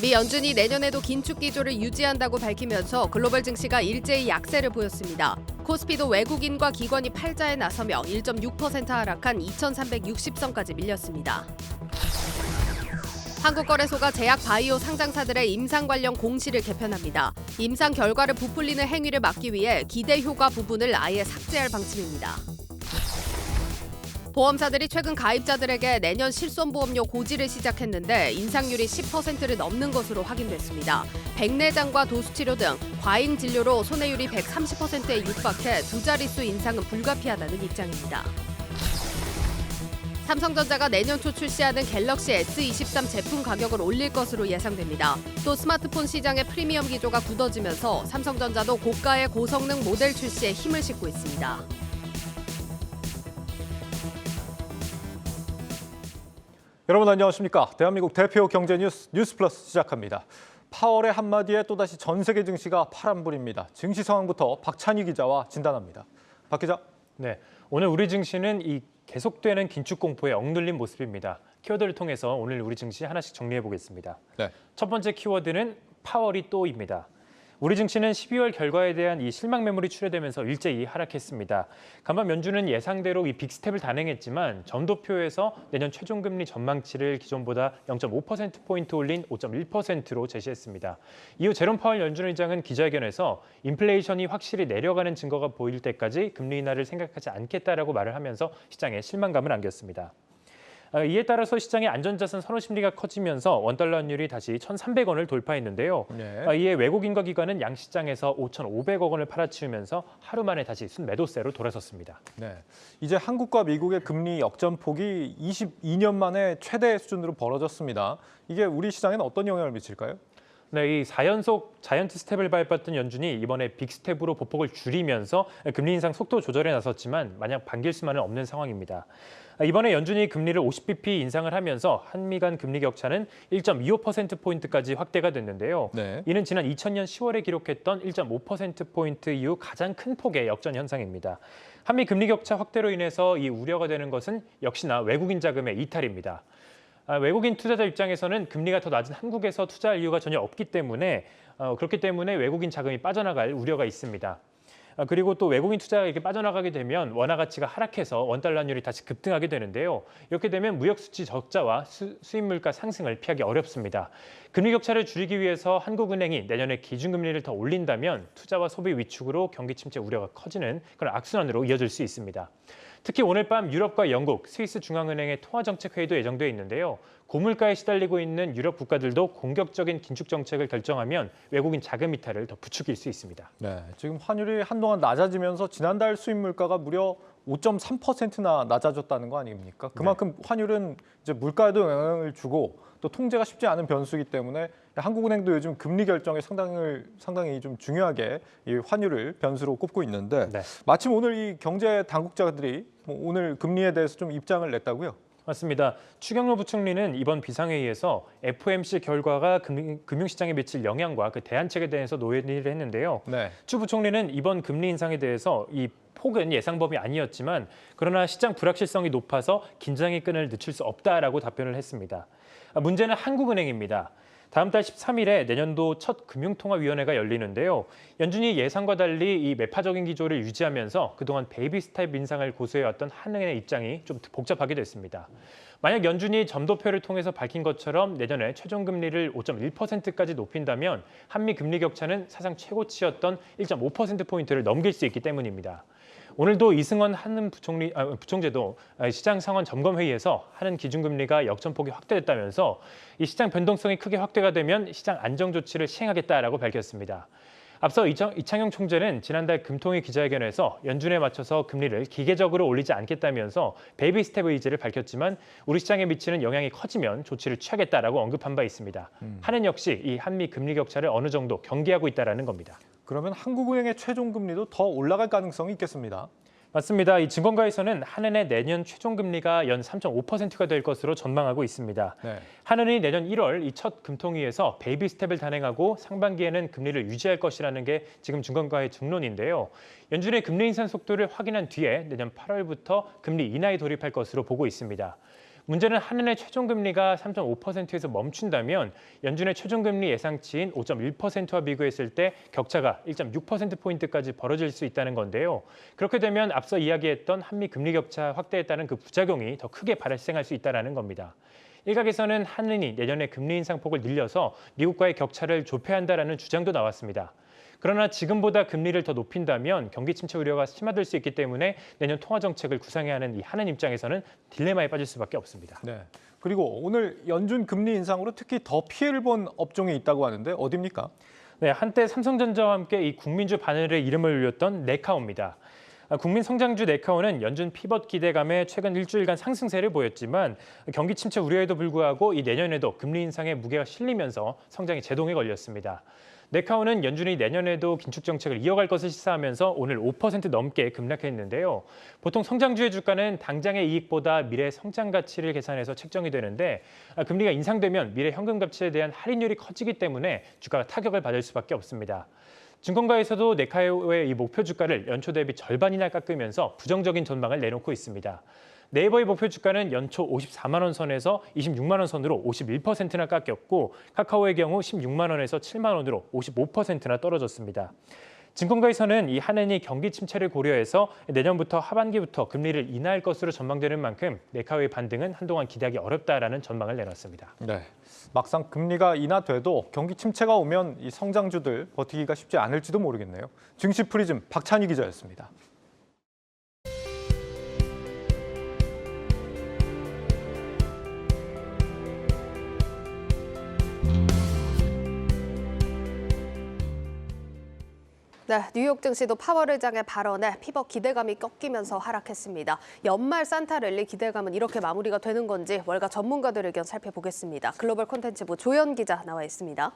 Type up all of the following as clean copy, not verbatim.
미 연준이 내년에도 긴축 기조를 유지한다고 밝히면서 글로벌 증시가 일제히 약세를 보였습니다. 코스피도 외국인과 기관이 팔자에 나서며 1.6% 하락한 2,360선까지 밀렸습니다. 한국거래소가 제약 바이오 상장사들의 임상 관련 공시를 개편합니다. 임상 결과를 부풀리는 행위를 막기 위해 기대 효과 부분을 아예 삭제할 방침입니다. 보험사들이 최근 가입자들에게 내년 실손보험료 고지를 시작했는데 인상률이 10%를 넘는 것으로 확인됐습니다. 백내장과 도수치료 등 과잉 진료로 손해율이 130%에 육박해 두 자릿수 인상은 불가피하다는 입장입니다. 삼성전자가 내년 초 출시하는 갤럭시 S23 제품 가격을 올릴 것으로 예상됩니다. 또 스마트폰 시장의 프리미엄 기조가 굳어지면서 삼성전자도 고가의 고성능 모델 출시에 힘을 싣고 있습니다. 여러분 안녕하십니까? 대한민국 대표 경제 뉴스 뉴스플러스 시작합니다. 파월의 한마디에 또다시 전 세계 증시가 파란불입니다. 증시 상황부터 박찬희 기자와 진단합니다. 박 기자. 네, 오늘 우리 증시는 이 계속되는 긴축 공포에 억눌린 모습입니다. 키워드를 통해서 오늘 우리 증시 하나씩 정리해 보겠습니다. 네. 첫 번째 키워드는 파월이 또입니다. 우리 증시는 12월 결과에 대한 이 실망 매물이 출회되면서 일제히 하락했습니다. 간밤 연준은 예상대로 이 빅스텝을 단행했지만 점도표에서 내년 최종금리 전망치를 기존보다 0.5%포인트 올린 5.1%로 제시했습니다. 이후 제롬 파월 연준 의장은 기자회견에서 인플레이션이 확실히 내려가는 증거가 보일 때까지 금리 인하를 생각하지 않겠다라고 말을 하면서 시장에 실망감을 안겼습니다. 이에 따라서 시장의 안전자산 선호 심리가 커지면서 원달러 환율이 다시 1,300원을 돌파했는데요. 네. 이에 외국인과 기관은 양시장에서 5,500억 원을 팔아치우면서 하루 만에 다시 순매도세로 돌아섰습니다. 네. 이제 한국과 미국의 금리 역전폭이 22년 만에 최대 수준으로 벌어졌습니다. 이게 우리 시장에는 어떤 영향을 미칠까요? 네, 이 4연속 자이언트 스텝을 밟았던 연준이 이번에 빅스텝으로 보폭을 줄이면서 금리 인상 속도 조절에 나섰지만 마냥 반길 수만은 없는 상황입니다. 이번에 연준이 금리를 50bp 인상을 하면서 한미 간 금리 격차는 1.25%포인트까지 확대가 됐는데요. 네. 이는 지난 2000년 10월에 기록했던 1.5%포인트 이후 가장 큰 폭의 역전 현상입니다. 한미 금리 격차 확대로 인해서 이 우려가 되는 것은 역시나 외국인 자금의 이탈입니다. 외국인 투자자 입장에서는 금리가 더 낮은 한국에서 투자할 이유가 전혀 없기 때문에 그렇기 때문에 외국인 자금이 빠져나갈 우려가 있습니다. 그리고 또 외국인 투자가 이렇게 빠져나가게 되면 원화 가치가 하락해서 원달러 환율이 다시 급등하게 되는데요. 이렇게 되면 무역 수지 적자와 수입 물가 상승을 피하기 어렵습니다. 금리 격차를 줄이기 위해서 한국은행이 내년에 기준금리를 더 올린다면 투자와 소비 위축으로 경기 침체 우려가 커지는 그런 악순환으로 이어질 수 있습니다. 특히 오늘 밤 유럽과 영국, 스위스 중앙은행의 통화정책 회의도 예정돼 있는데요. 고물가에 시달리고 있는 유럽 국가들도 공격적인 긴축 정책을 결정하면 외국인 자금 이탈을 더 부추길 수 있습니다. 네. 지금 환율이 한동안 낮아지면서 지난달 수입 물가가 무려 5.3%나 낮아졌다는 거 아닙니까? 그만큼 환율은 이제 물가에도 영향을 주고 또 통제가 쉽지 않은 변수이기 때문에 한국은행도 요즘 금리 결정에 상당히 좀 중요하게 이 환율을 변수로 꼽고 있는데 네. 마침 오늘 이 경제 당국자들이 오늘 금리에 대해서 좀 입장을 냈다고요? 맞습니다. 추경호 부총리는 이번 비상회의에서 FOMC 결과가 금융시장에 미칠 영향과 그 대안책에 대해서 논의를 했는데요. 네. 추 부총리는 이번 금리 인상에 대해서 이 폭은 예상 범위 아니었지만 그러나 시장 불확실성이 높아서 긴장의 끈을 늦출 수 없다라고 답변을 했습니다. 문제는 한국은행입니다. 다음 달 13일에 내년도 첫 금융통화위원회가 열리는데요. 연준이 예상과 달리 이 매파적인 기조를 유지하면서 그동안 베이비 스텝 인상을 고수해왔던 한은행의 입장이 좀 복잡하게 됐습니다. 만약 연준이 점도표를 통해서 밝힌 것처럼 내년에 최종금리를 5.1%까지 높인다면 한미 금리 격차는 사상 최고치였던 1.5%포인트를 넘길 수 있기 때문입니다. 오늘도 이승원 한은 부총재도 시장 상황 점검 회의에서 한은 기준금리가 역전폭이 확대됐다면서 이 시장 변동성이 크게 확대가 되면 시장 안정 조치를 시행하겠다라고 밝혔습니다. 앞서 이창용 총재는 지난달 금통위 기자회견에서 연준에 맞춰서 금리를 기계적으로 올리지 않겠다면서 베이비 스텝 의지를 밝혔지만 우리 시장에 미치는 영향이 커지면 조치를 취하겠다라고 언급한 바 있습니다. 한은 역시 이 한미 금리 격차를 어느 정도 경계하고 있다라는 겁니다. 그러면 한국은행의 최종 금리도 더 올라갈 가능성이 있겠습니다. 맞습니다. 이 증권가에서는 한은의 내년 최종금리가 연 3.5%가 될 것으로 전망하고 있습니다. 네. 한은이 내년 1월 이 첫 금통위에서 베이비 스텝을 단행하고 상반기에는 금리를 유지할 것이라는 게 지금 증권가의 중론인데요. 연준의 금리 인상 속도를 확인한 뒤에 내년 8월부터 금리 인하에 돌입할 것으로 보고 있습니다. 문제는 한은의 최종금리가 3.5%에서 멈춘다면 연준의 최종금리 예상치인 5.1%와 비교했을 때 격차가 1.6%포인트까지 벌어질 수 있다는 건데요. 그렇게 되면 앞서 이야기했던 한미 금리 격차 확대에 따른 그 부작용이 더 크게 발생할 수 있다는 겁니다. 일각에서는 한은이 내년에 금리 인상폭을 늘려서 미국과의 격차를 좁혀야 한다는 주장도 나왔습니다. 그러나 지금보다 금리를 더 높인다면 경기 침체 우려가 심화될 수 있기 때문에 내년 통화 정책을 구상해야 하는 이 한은 입장에서는 딜레마에 빠질 수밖에 없습니다. 네. 그리고 오늘 연준 금리 인상으로 특히 더 피해를 본 업종이 있다고 하는데 어디입니까? 네, 한때 삼성전자와 함께 이 국민주 바늘의 이름을 올렸던 네카오입니다. 국민 성장주 네카오는 연준 피벗 기대감에 최근 일주일간 상승세를 보였지만 경기 침체 우려에도 불구하고 이 내년에도 금리 인상의 무게가 실리면서 성장이 제동에 걸렸습니다. 네카오는 연준이 내년에도 긴축 정책을 이어갈 것을 시사하면서 오늘 5% 넘게 급락했는데요. 보통 성장주의 주가는 당장의 이익보다 미래 성장 가치를 계산해서 책정이 되는데 금리가 인상되면 미래 현금 가치에 대한 할인율이 커지기 때문에 주가가 타격을 받을 수밖에 없습니다. 증권가에서도 네카오의 이 목표 주가를 연초 대비 절반이나 깎으면서 부정적인 전망을 내놓고 있습니다. 네이버의 목표 주가는 연초 54만 원 선에서 26만 원 선으로 51%나 깎였고 카카오의 경우 16만 원에서 7만 원으로 55%나 떨어졌습니다. 증권가에서는 이 한은이 경기 침체를 고려해서 내년부터 하반기부터 금리를 인하할 것으로 전망되는 만큼 네카오의 반등은 한동안 기대하기 어렵다라는 전망을 내놨습니다. 네. 막상 금리가 인하돼도 경기 침체가 오면 이 성장주들 버티기가 쉽지 않을지도 모르겠네요. 증시 프리즘 박찬희 기자였습니다. 네, 뉴욕 증시도 파월 의장의 발언에 피벗 기대감이 꺾이면서 하락했습니다. 연말 산타 랠리 기대감은 이렇게 마무리가 되는 건지 월가 전문가들 의견 살펴보겠습니다. 글로벌 콘텐츠부 조연 기자 나와 있습니다.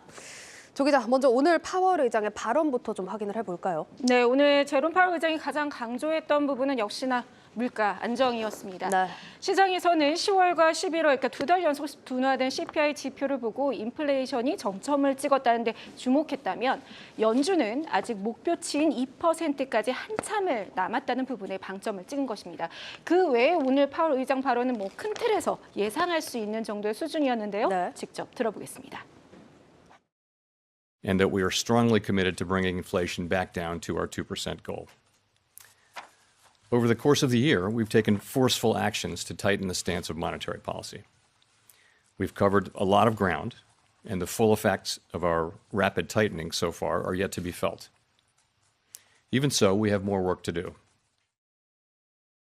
조 기자, 먼저 오늘 파월 의장의 발언부터 좀 확인을 해볼까요? 네, 오늘 제롬 파월 의장이 가장 강조했던 부분은 역시나 물가 안정이었습니다. 네. 시장에서는 10월과 11월, 그러니까 2달 연속 둔화된 CPI 지표를 보고 인플레이션이 정점을 찍었다는 데 주목했다면 연준은 아직 목표치인 2%까지 한참을 남았다는 부분에 방점을 찍은 것입니다. 그 외에 오늘 파월 의장 발언은 뭐 큰 틀에서 예상할 수 있는 정도의 수준이었는데요. 네. 직접 들어보겠습니다. And that we are strongly committed to bringing inflation back down to our 2% goal. Over the course of the year, we've taken forceful actions to tighten the stance of monetary policy. We've covered a lot of ground, and the full effects of our rapid tightening so far are yet to be felt. Even so, we have more work to do.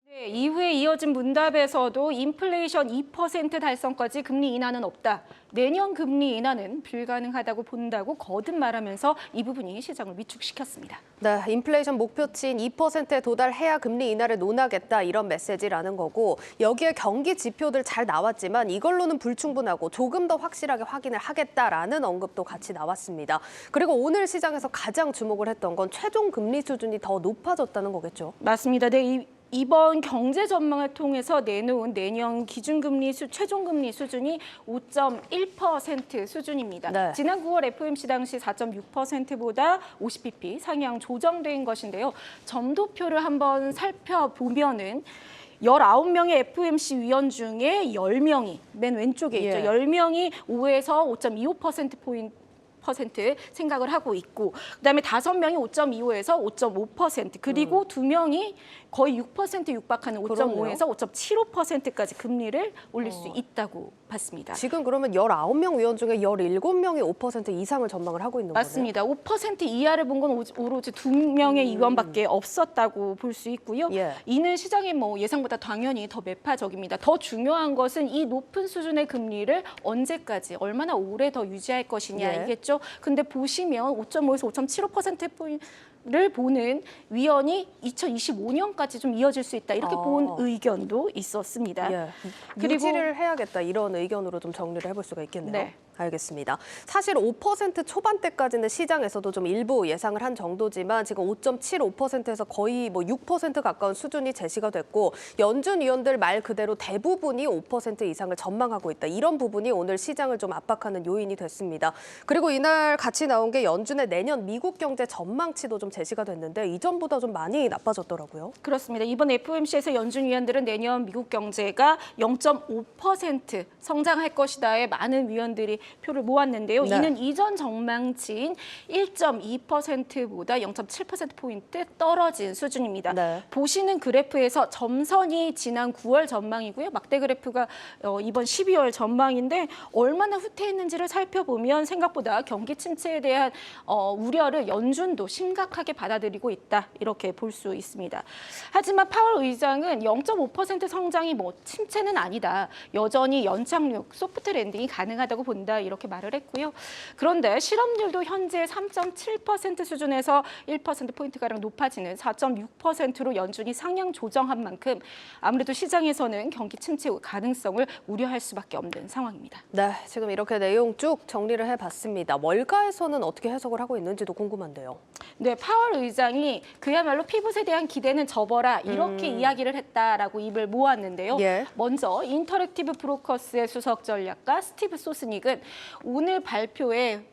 네, 이후에 이어진 문답에서도 인플레이션 2% 달성까지 금리 인하는 없다. 내년 금리 인하는 불가능하다고 본다고 거듭 말하면서 이 부분이 시장을 위축시켰습니다. 네, 인플레이션 목표치인 2%에 도달해야 금리 인하를 논하겠다 이런 메시지라는 거고 여기에 경기 지표들 잘 나왔지만 이걸로는 불충분하고 조금 더 확실하게 확인을 하겠다라는 언급도 같이 나왔습니다. 그리고 오늘 시장에서 가장 주목을 했던 건 최종 금리 수준이 더 높아졌다는 거겠죠? 맞습니다. 네, 이번 경제 전망을 통해서 내놓은 내년 기준금리 최종금리 수준이 5.1% 수준입니다. 네. 지난 9월 FOMC 당시 4.6%보다 50bp 상향 조정된 것인데요. 점도표를 한번 살펴보면은 19명의 FOMC 위원 중에 10명이 맨 왼쪽에 있죠. 예. 10명이 5에서 5.25%포인트 생각을 하고 있고 그다음에 5명이 5.25에서 5.5% 그리고 2명이 거의 6% 육박하는 5.5에서 5.75%까지 금리를 올릴 수 있다고 봤습니다. 지금 그러면 19명 위원 중에 17명이 5% 이상을 전망을 하고 있는 거네요? 맞습니다. 5% 이하를 본 건 오로지 2명의 위원밖에 없었다고 볼 수 있고요. 예. 이는 시장의 뭐 예상보다 당연히 더 매파적입니다. 더 중요한 것은 이 높은 수준의 금리를 언제까지 얼마나 오래 더 유지할 것이냐이겠죠. 근데 보시면 5.5에서 5.75%를 보는 위원이 2025년까지 좀 이어질 수 있다. 이렇게 본 의견도 있었습니다. 예. 그리고 유지를 해야겠다 이런 의견으로 좀 정리를 해볼 수가 있겠네요. 네. 알겠습니다. 사실 5% 초반대까지는 시장에서도 좀 일부 예상을 한 정도지만 지금 5.75%에서 거의 6% 가까운 수준이 제시가 됐고 연준 위원들 말 그대로 대부분이 5% 이상을 전망하고 있다. 이런 부분이 오늘 시장을 좀 압박하는 요인이 됐습니다. 그리고 이날 같이 나온 게 연준의 내년 미국 경제 전망치도 좀 제시가 됐는데 이전보다 좀 많이 나빠졌더라고요. 그렇습니다. 이번 FOMC에서 연준 위원들은 내년 미국 경제가 0.5% 성장할 것이다에 많은 위원들이 표를 모았는데요. 네. 이는 이전 전망치인 1.2%보다 0.7%포인트 떨어진 수준입니다. 네. 보시는 그래프에서 점선이 지난 9월 전망이고요. 막대 그래프가 이번 12월 전망인데 얼마나 후퇴했는지를 살펴보면 생각보다 경기 침체에 대한 우려를 연준도 심각하게 받아들이고 있다. 이렇게 볼 수 있습니다. 하지만 파월 의장은 0.5% 성장이 침체는 아니다. 여전히 연착륙, 소프트 랜딩이 가능하다고 본다. 이렇게 말을 했고요. 그런데 실업률도 현재 3.7% 수준에서 1%포인트가량 높아지는 4.6%로 연준이 상향 조정한 만큼 아무래도 시장에서는 경기 침체 가능성을 우려할 수밖에 없는 상황입니다. 네, 지금 이렇게 내용 쭉 정리를 해봤습니다. 월가에서는 어떻게 해석을 하고 있는지도 궁금한데요. 네, 파월 의장이 그야말로 피봇에 대한 기대는 접어라 이렇게 이야기를 했다라고 입을 모았는데요. 예. 먼저 인터랙티브 브로커스의 수석 전략가 스티브 소스닉은 오늘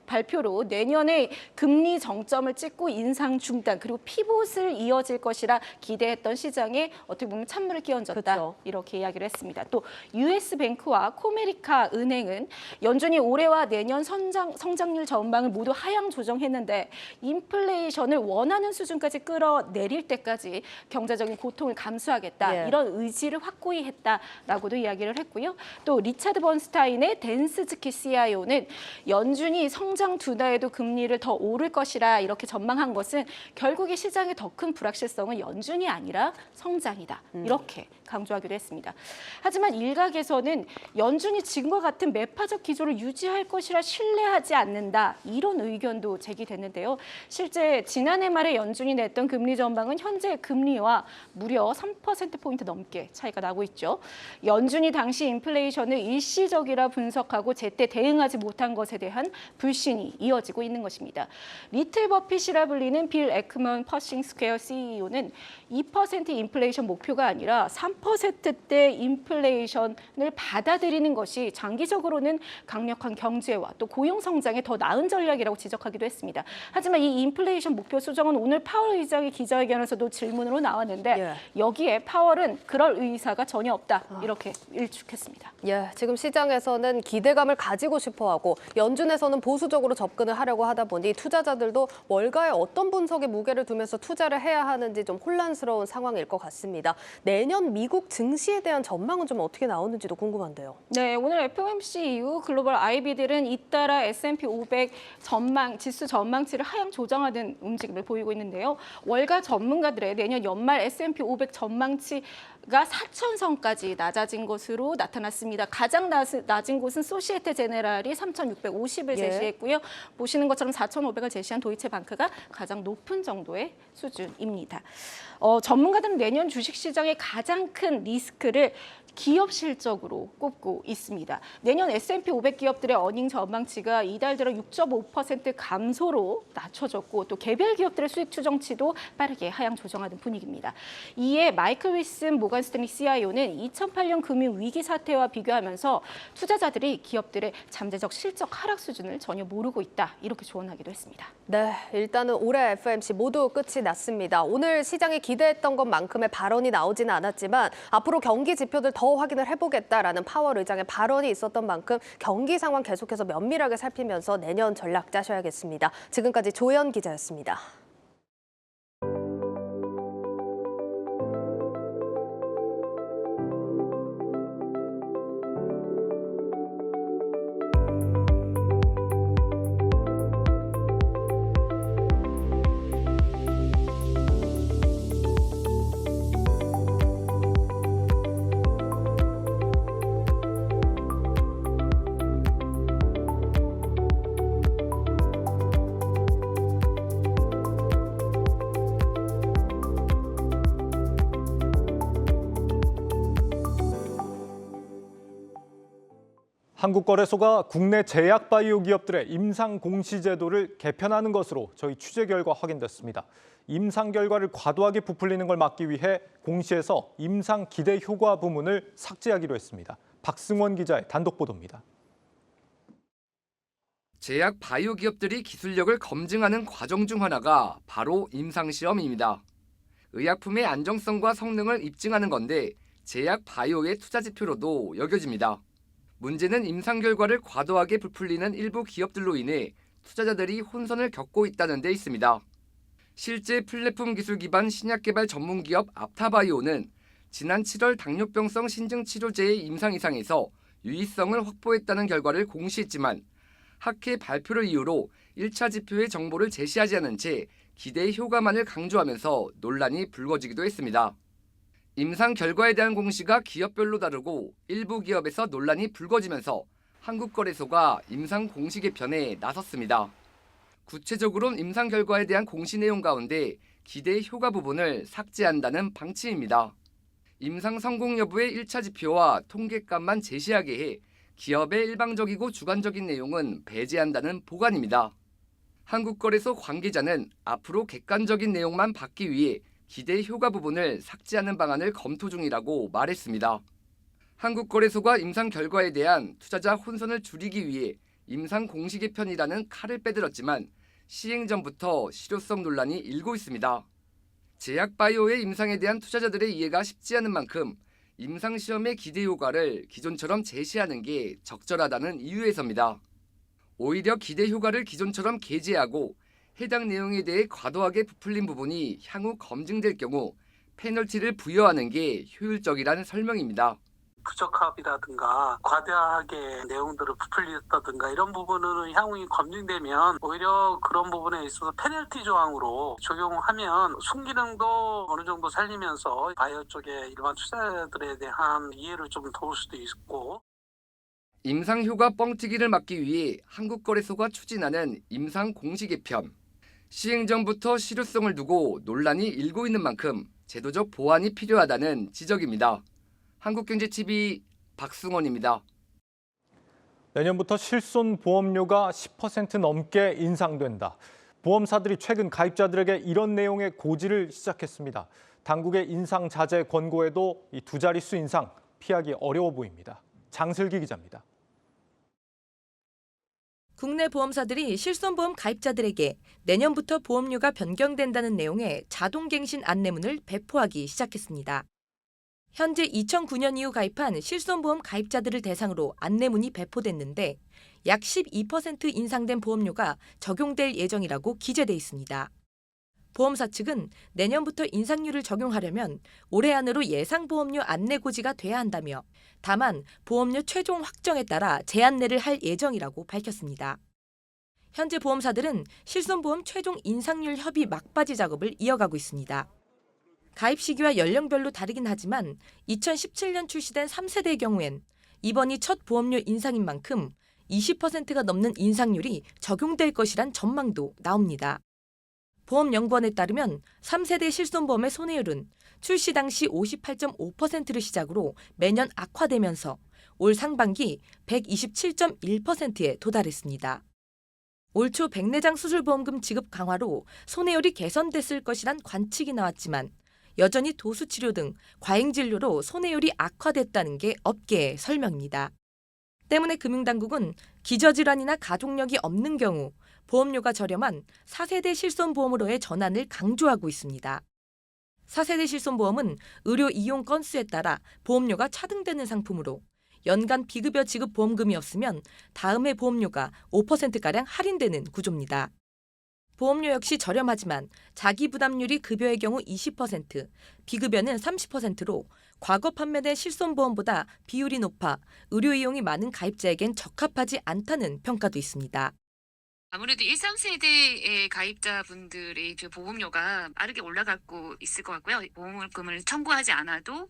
발표로 내년에 금리 정점을 찍고 인상 중단 그리고 피봇을 이어질 것이라 기대했던 시장에 어떻게 보면 찬물을 끼얹었다. 그렇죠. 이렇게 이야기를 했습니다. 또 US 뱅크와 코메리카 은행은 연준이 올해와 내년 성장률 전망을 모두 하향 조정했는데 인플레이션을 원하는 수준까지 끌어내릴 때까지 경제적인 고통을 감수하겠다. 예. 이런 의지를 확고히 했다라고도 이야기를 했고요. 또 리차드 번스타인의 댄스즈키 CIO는 연준이 성장 둔화에도 금리를 더 오를 것이라 이렇게 전망한 것은 결국에 시장의 더 큰 불확실성은 연준이 아니라 성장이다. 이렇게 강조하기도 했습니다. 하지만 일각에서는 연준이 지금과 같은 매파적 기조를 유지할 것이라 신뢰하지 않는다. 이런 의견도 제기됐는데요. 실제 지난해 말에 연준이 냈던 금리 전망은 현재 금리와 무려 3%포인트 넘게 차이가 나고 있죠. 연준이 당시 인플레이션을 일시적이라 분석하고 제때 대응하지 못한 것에 대한 불신이 이어지고 있는 것입니다. 리틀 버핏이라 불리는 빌 에크먼 퍼싱 스퀘어 CEO는 2% 인플레이션 목표가 아니라 3%대 인플레이션을 받아들이는 것이 장기적으로는 강력한 경제와 또 고용 성장에 더 나은 전략이라고 지적하기도 했습니다. 하지만 이 인플레이션 목표 수정은 오늘 파월 의장의 기자회견에서도 질문으로 나왔는데 예. 여기에 파월은 그럴 의사가 전혀 없다. 이렇게 일축했습니다. 예, 지금 시장에서는 기대감을 가지고 싶어하고 연준에서는 보수적으로 접근을 하려고 하다 보니 투자자들도 월가에 어떤 분석에 무게를 두면서 투자를 해야 하는지 좀 혼란스러운 상황일 것 같습니다. 내년 미국 증시에 대한 전망은 좀 어떻게 나오는지도 궁금한데요. 네, 오늘 FOMC 이후 글로벌 IB들은 잇따라 S&P 500 지수 전망치를 하향 조정하는 움직임을 보이고 있는데요. 월가 전문가들의 내년 연말 S&P 500 전망치가 4,000선까지 낮아진 것으로 나타났습니다. 가장 낮은 곳은 소시에테 제네랄이 3,650을 제시했고요. 보시는 것처럼 4,500을 제시한 도이체방크가 가장 높은 정도의 수준입니다. 전문가들은 내년 주식시장의 가장 큰 리스크를 기업 실적으로 꼽고 있습니다. 내년 S&P 500 기업들의 어닝 전망치가 이달 들어 6.5% 감소로 낮춰졌고 또 개별 기업들의 수익 추정치도 빠르게 하향 조정하는 분위기입니다. 이에 마이클 윌슨 모건 스탠리 CIO는 2008년 금융 위기 사태와 비교하면서 투자자들이 기업들의 잠재적 실적 하락 수준을 전혀 모르고 있다. 이렇게 조언하기도 했습니다. 네, 일단은 올해 FOMC 모두 끝이 났습니다. 오늘 시장이 기대했던 것만큼의 발언이 나오지는 않았지만 앞으로 경기 지표들 더 확인을 해보겠다라는 파월 의장의 발언이 있었던 만큼 경기 상황 계속해서 면밀하게 살피면서 내년 전략 짜셔야겠습니다. 지금까지 조연 기자였습니다. 한국거래소가 국내 제약바이오 기업들의 임상 공시 제도를 개편하는 것으로 저희 취재 결과 확인됐습니다. 임상 결과를 과도하게 부풀리는 걸 막기 위해 공시에서 임상 기대 효과 부문을 삭제하기로 했습니다. 박승원 기자의 단독 보도입니다. 제약 바이오 기업들이 기술력을 검증하는 과정 중 하나가 바로 임상시험입니다. 의약품의 안정성과 성능을 입증하는 건데 제약 바이오의 투자 지표로도 여겨집니다. 문제는 임상 결과를 과도하게 부풀리는 일부 기업들로 인해 투자자들이 혼선을 겪고 있다는 데 있습니다. 실제 플랫폼 기술 기반 신약 개발 전문 기업 앞타바이오는 지난 7월 당뇨병성 신증 치료제의 임상 이상에서 유의성을 확보했다는 결과를 공시했지만 학회 발표를 이유로 1차 지표의 정보를 제시하지 않은 채 기대 효과만을 강조하면서 논란이 불거지기도 했습니다. 임상 결과에 대한 공시가 기업별로 다르고 일부 기업에서 논란이 불거지면서 한국거래소가 임상 공시 개편에 나섰습니다. 구체적으로는 임상 결과에 대한 공시 내용 가운데 기대 효과 부분을 삭제한다는 방침입니다. 임상 성공 여부의 1차 지표와 통계값만 제시하게 해 기업의 일방적이고 주관적인 내용은 배제한다는 보관입니다. 한국거래소 관계자는 앞으로 객관적인 내용만 받기 위해 기대 효과 부분을 삭제하는 방안을 검토 중이라고 말했습니다. 한국거래소가 임상 결과에 대한 투자자 혼선을 줄이기 위해 임상 공시 개편이라는 칼을 빼들었지만 시행 전부터 실효성 논란이 일고 있습니다. 제약 바이오의 임상에 대한 투자자들의 이해가 쉽지 않은 만큼 임상 시험의 기대 효과를 기존처럼 제시하는 게 적절하다는 이유에서입니다. 오히려 기대 효과를 기존처럼 게재하고 해당 내용에 대해 과도하게 부풀린 부분이 향후 검증될 경우 페널티를 부여하는 게 효율적이라는 설명입니다. 부적합이라든가 과다하게 내용들을 부풀렸다든가 이런 부분은 향후 검증되면 오히려 그런 부분에 있어서 페널티 조항으로 적용하면 순기능도 어느 정도 살리면서 바이오 쪽에 일반 투자자들에 대한 이해를 좀 도울 수도 있고. 임상 효과 뻥튀기를 막기 위해 한국거래소가 추진하는 임상 공시 개편. 시행 전부터 실효성을 두고 논란이 일고 있는 만큼 제도적 보완이 필요하다는 지적입니다. 한국경제TV 박승원입니다. 내년부터 실손보험료가 10% 넘게 인상된다. 보험사들이 최근 가입자들에게 이런 내용의 고지를 시작했습니다. 당국의 인상 자제 권고에도 이 두 자릿수 인상 피하기 어려워 보입니다. 장슬기 기자입니다. 국내 보험사들이 실손보험 가입자들에게 내년부터 보험료가 변경된다는 내용의 자동갱신 안내문을 배포하기 시작했습니다. 현재 2009년 이후 가입한 실손보험 가입자들을 대상으로 안내문이 배포됐는데 약 12% 인상된 보험료가 적용될 예정이라고 기재돼 있습니다. 보험사 측은 내년부터 인상률을 적용하려면 올해 안으로 예상보험료 안내 고지가 돼야 한다며 다만 보험료 최종 확정에 따라 재안내를 할 예정이라고 밝혔습니다. 현재 보험사들은 실손보험 최종 인상률 협의 막바지 작업을 이어가고 있습니다. 가입 시기와 연령별로 다르긴 하지만 2017년 출시된 3세대의 경우엔 이번이 첫 보험료 인상인 만큼 20%가 넘는 인상률이 적용될 것이란 전망도 나옵니다. 보험연구원에 따르면 3세대 실손보험의 손해율은 출시 당시 58.5%를 시작으로 매년 악화되면서 올 상반기 127.1%에 도달했습니다. 올 초 백내장 수술보험금 지급 강화로 손해율이 개선됐을 것이란 관측이 나왔지만 여전히 도수치료 등 과잉진료로 손해율이 악화됐다는 게 업계의 설명입니다. 때문에 금융당국은 기저질환이나 가족력이 없는 경우 보험료가 저렴한 4세대 실손보험으로의 전환을 강조하고 있습니다. 4세대 실손보험은 의료 이용 건수에 따라 보험료가 차등되는 상품으로 연간 비급여 지급 보험금이 없으면 다음 해 보험료가 5%가량 할인되는 구조입니다. 보험료 역시 저렴하지만 자기 부담률이 급여의 경우 20%, 비급여는 30%로 과거 판매된 실손보험보다 비율이 높아 의료 이용이 많은 가입자에겐 적합하지 않다는 평가도 있습니다. 아무래도 1, 3세대의 가입자분들의 그 보험료가 빠르게 올라가고 있을 것 같고요. 보험금을 청구하지 않아도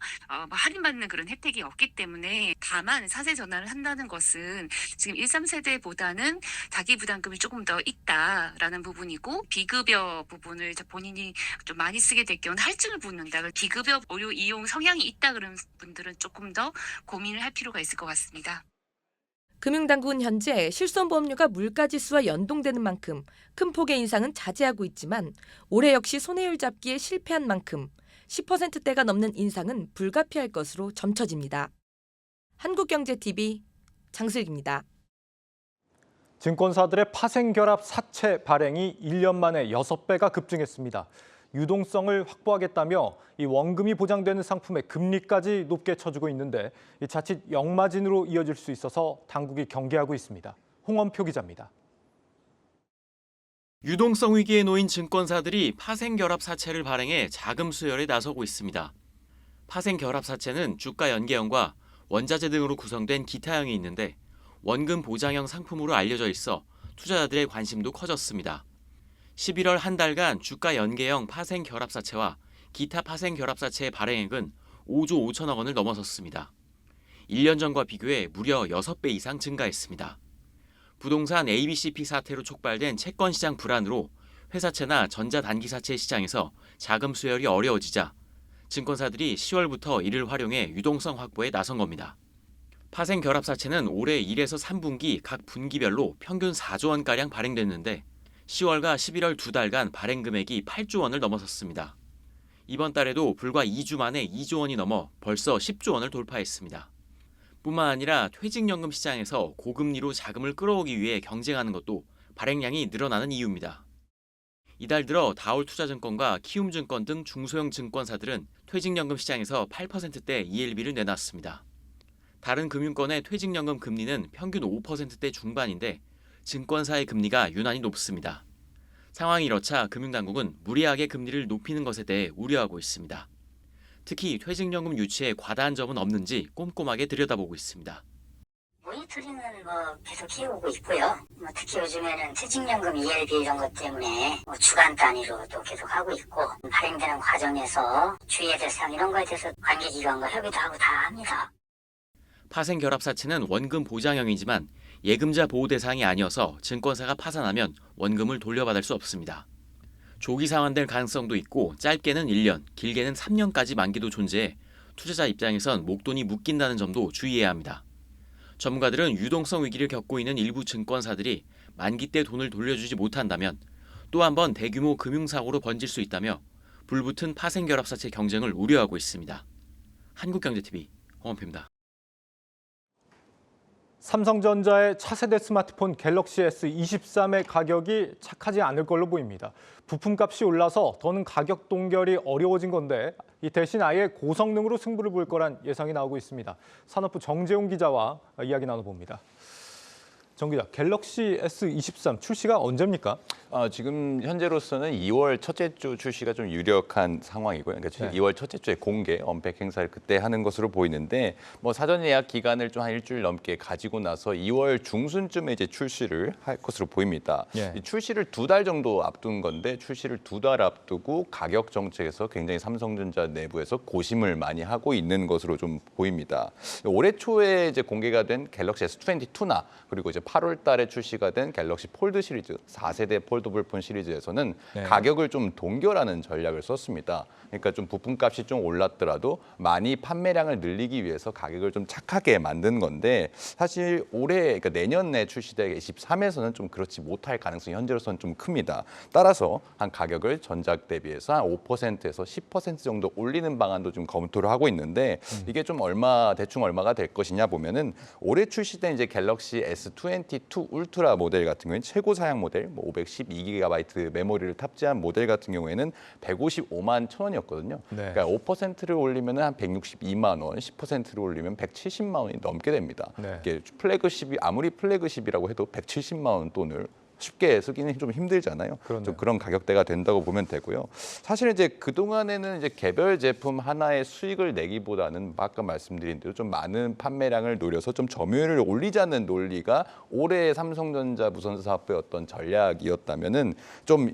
할인받는 그런 혜택이 없기 때문에 다만 4세 전환을 한다는 것은 지금 1, 3세대보다는 자기 부담금이 조금 더 있다라는 부분이고 비급여 부분을 본인이 좀 많이 쓰게 될 경우는 할증을 붙는다. 비급여 의료 이용 성향이 있다 그런 분들은 조금 더 고민을 할 필요가 있을 것 같습니다. 금융당국은 현재 실손보험료가 물가지수와 연동되는 만큼 큰 폭의 인상은 자제하고 있지만 올해 역시 손해율 잡기에 실패한 만큼 10%대가 넘는 인상은 불가피할 것으로 점쳐집니다. 한국경제TV 장슬기입니다. 증권사들의 파생결합 사채 발행이 1년 만에 6배가 급증했습니다. 유동성을 확보하겠다며 이 원금이 보장되는 상품의 금리까지 높게 쳐주고 있는데 자칫 역마진으로 이어질 수 있어서 당국이 경계하고 있습니다. 홍원표 기자입니다. 유동성 위기에 놓인 증권사들이 파생결합 사채를 발행해 자금 수혈에 나서고 있습니다. 파생결합 사채는 주가 연계형과 원자재 등으로 구성된 기타형이 있는데 원금 보장형 상품으로 알려져 있어 투자자들의 관심도 커졌습니다. 11월 한 달간 주가 연계형 파생결합사채와 기타 파생결합사채의 발행액은 5조 5천억 원을 넘어섰습니다. 1년 전과 비교해 무려 6배 이상 증가했습니다. 부동산 ABCP 사태로 촉발된 채권시장 불안으로 회사채나 전자단기사채 시장에서 자금 수혈이 어려워지자 증권사들이 10월부터 이를 활용해 유동성 확보에 나선 겁니다. 파생결합사채는 올해 1에서 3분기 각 분기별로 평균 4조 원가량 발행됐는데 10월과 11월 두 달간 발행 금액이 8조 원을 넘어섰습니다. 이번 달에도 불과 2주 만에 2조 원이 넘어 벌써 10조 원을 돌파했습니다. 뿐만 아니라 퇴직연금 시장에서 고금리로 자금을 끌어오기 위해 경쟁하는 것도 발행량이 늘어나는 이유입니다. 이달 들어 다올투자증권과 키움증권 등 중소형 증권사들은 퇴직연금 시장에서 8%대 ELB를 내놨습니다. 다른 금융권의 퇴직연금 금리는 평균 5%대 중반인데 증권사의 금리가 유난히 높습니다. 상황이 이렇자 금융당국은 무리하게 금리를 높이는 것에 대해 우려하고 있습니다. 특히 퇴직연금 유치에 과다한 점은 없는지 꼼꼼하게 들여다보고 있습니다. 모니터링은 계속 해오고 있고요. 특히 요즘에는 퇴직연금 ELB 이런 것 때문에 주간 단위로 또 계속 하고 있고 발행되는 과정에서 주의해야 될 사항 이런 거에 대해서 관계기관과 협의도 하고 다 합니다. 파생결합사채는 원금 보장형이지만 예금자 보호 대상이 아니어서 증권사가 파산하면 원금을 돌려받을 수 없습니다. 조기 상환될 가능성도 있고 짧게는 1년, 길게는 3년까지 만기도 존재해 투자자 입장에선 목돈이 묶인다는 점도 주의해야 합니다. 전문가들은 유동성 위기를 겪고 있는 일부 증권사들이 만기 때 돈을 돌려주지 못한다면 또 한 번 대규모 금융사고로 번질 수 있다며 불붙은 파생결합사채 경쟁을 우려하고 있습니다. 한국경제TV 홍원표입니다. 삼성전자의 차세대 스마트폰 갤럭시 S23의 가격이 착하지 않을 걸로 보입니다. 부품값이 올라서 더는 가격 동결이 어려워진 건데 이 대신 아예 고성능으로 승부를 볼 거란 예상이 나오고 있습니다. 산업부 정재용 기자와 이야기 나눠봅니다. 정 기자, 갤럭시 S23 출시가 언제입니까? 지금 현재로서는 2월 첫째 주 출시가 좀 유력한 상황이고요. 그러니까 2월 첫째 주에 공개, 언팩 행사를 그때 하는 것으로 보이는데 사전 예약 기간을 좀 한 일주일 넘게 가지고 나서 2월 중순쯤에 이제 출시를 할 것으로 보입니다. 이 출시를 2달 정도 앞둔 건데 출시를 2달 앞두고 가격 정책에서 굉장히 삼성전자 내부에서 고심을 많이 하고 있는 것으로 좀 보입니다. 올해 초에 이제 공개가 된 갤럭시 S22나 그리고 이제 8월 달에 출시가 된 갤럭시 폴드 시리즈 4세대 폴더블 폰 시리즈에서는 가격을 좀 동결하는 전략을 썼습니다. 그러니까 좀 부품값이 좀 올랐더라도 많이 판매량을 늘리기 위해서 가격을 좀 착하게 만든 건데 사실 올해 그러니까 내년에 출시될 23에서는 좀 그렇지 못할 가능성이 현재로서는 좀 큽니다. 따라서 한 가격을 전작 대비해서 한 5%에서 10% 정도 올리는 방안도 좀 검토를 하고 있는데 이게 좀 대충 얼마가 될 것이냐 보면은 올해 출시된 이제 갤럭시 S22 울트라 모델 같은 경우에는 최고 사양 모델 512GB 메모리를 탑재한 모델 같은 경우에는 155만 1,000원이었거든요. 그러니까 5%를 올리면 한 162만 원, 10%를 올리면 170만 원이 넘게 됩니다. 이게 플래그십이 아무리 플래그십이라고 해도 170만 원 돈을 쉽게 쓰기는 좀 힘들잖아요. 좀 그런 가격대가 된다고 보면 되고요. 사실 이제 그동안에는 이제 개별 제품 하나의 수익을 내기보다는 아까 말씀드린 대로 좀 많은 판매량을 노려서 좀 점유율을 올리자는 논리가 올해 삼성전자 무선사 사업부의 어떤 전략이었다면은 좀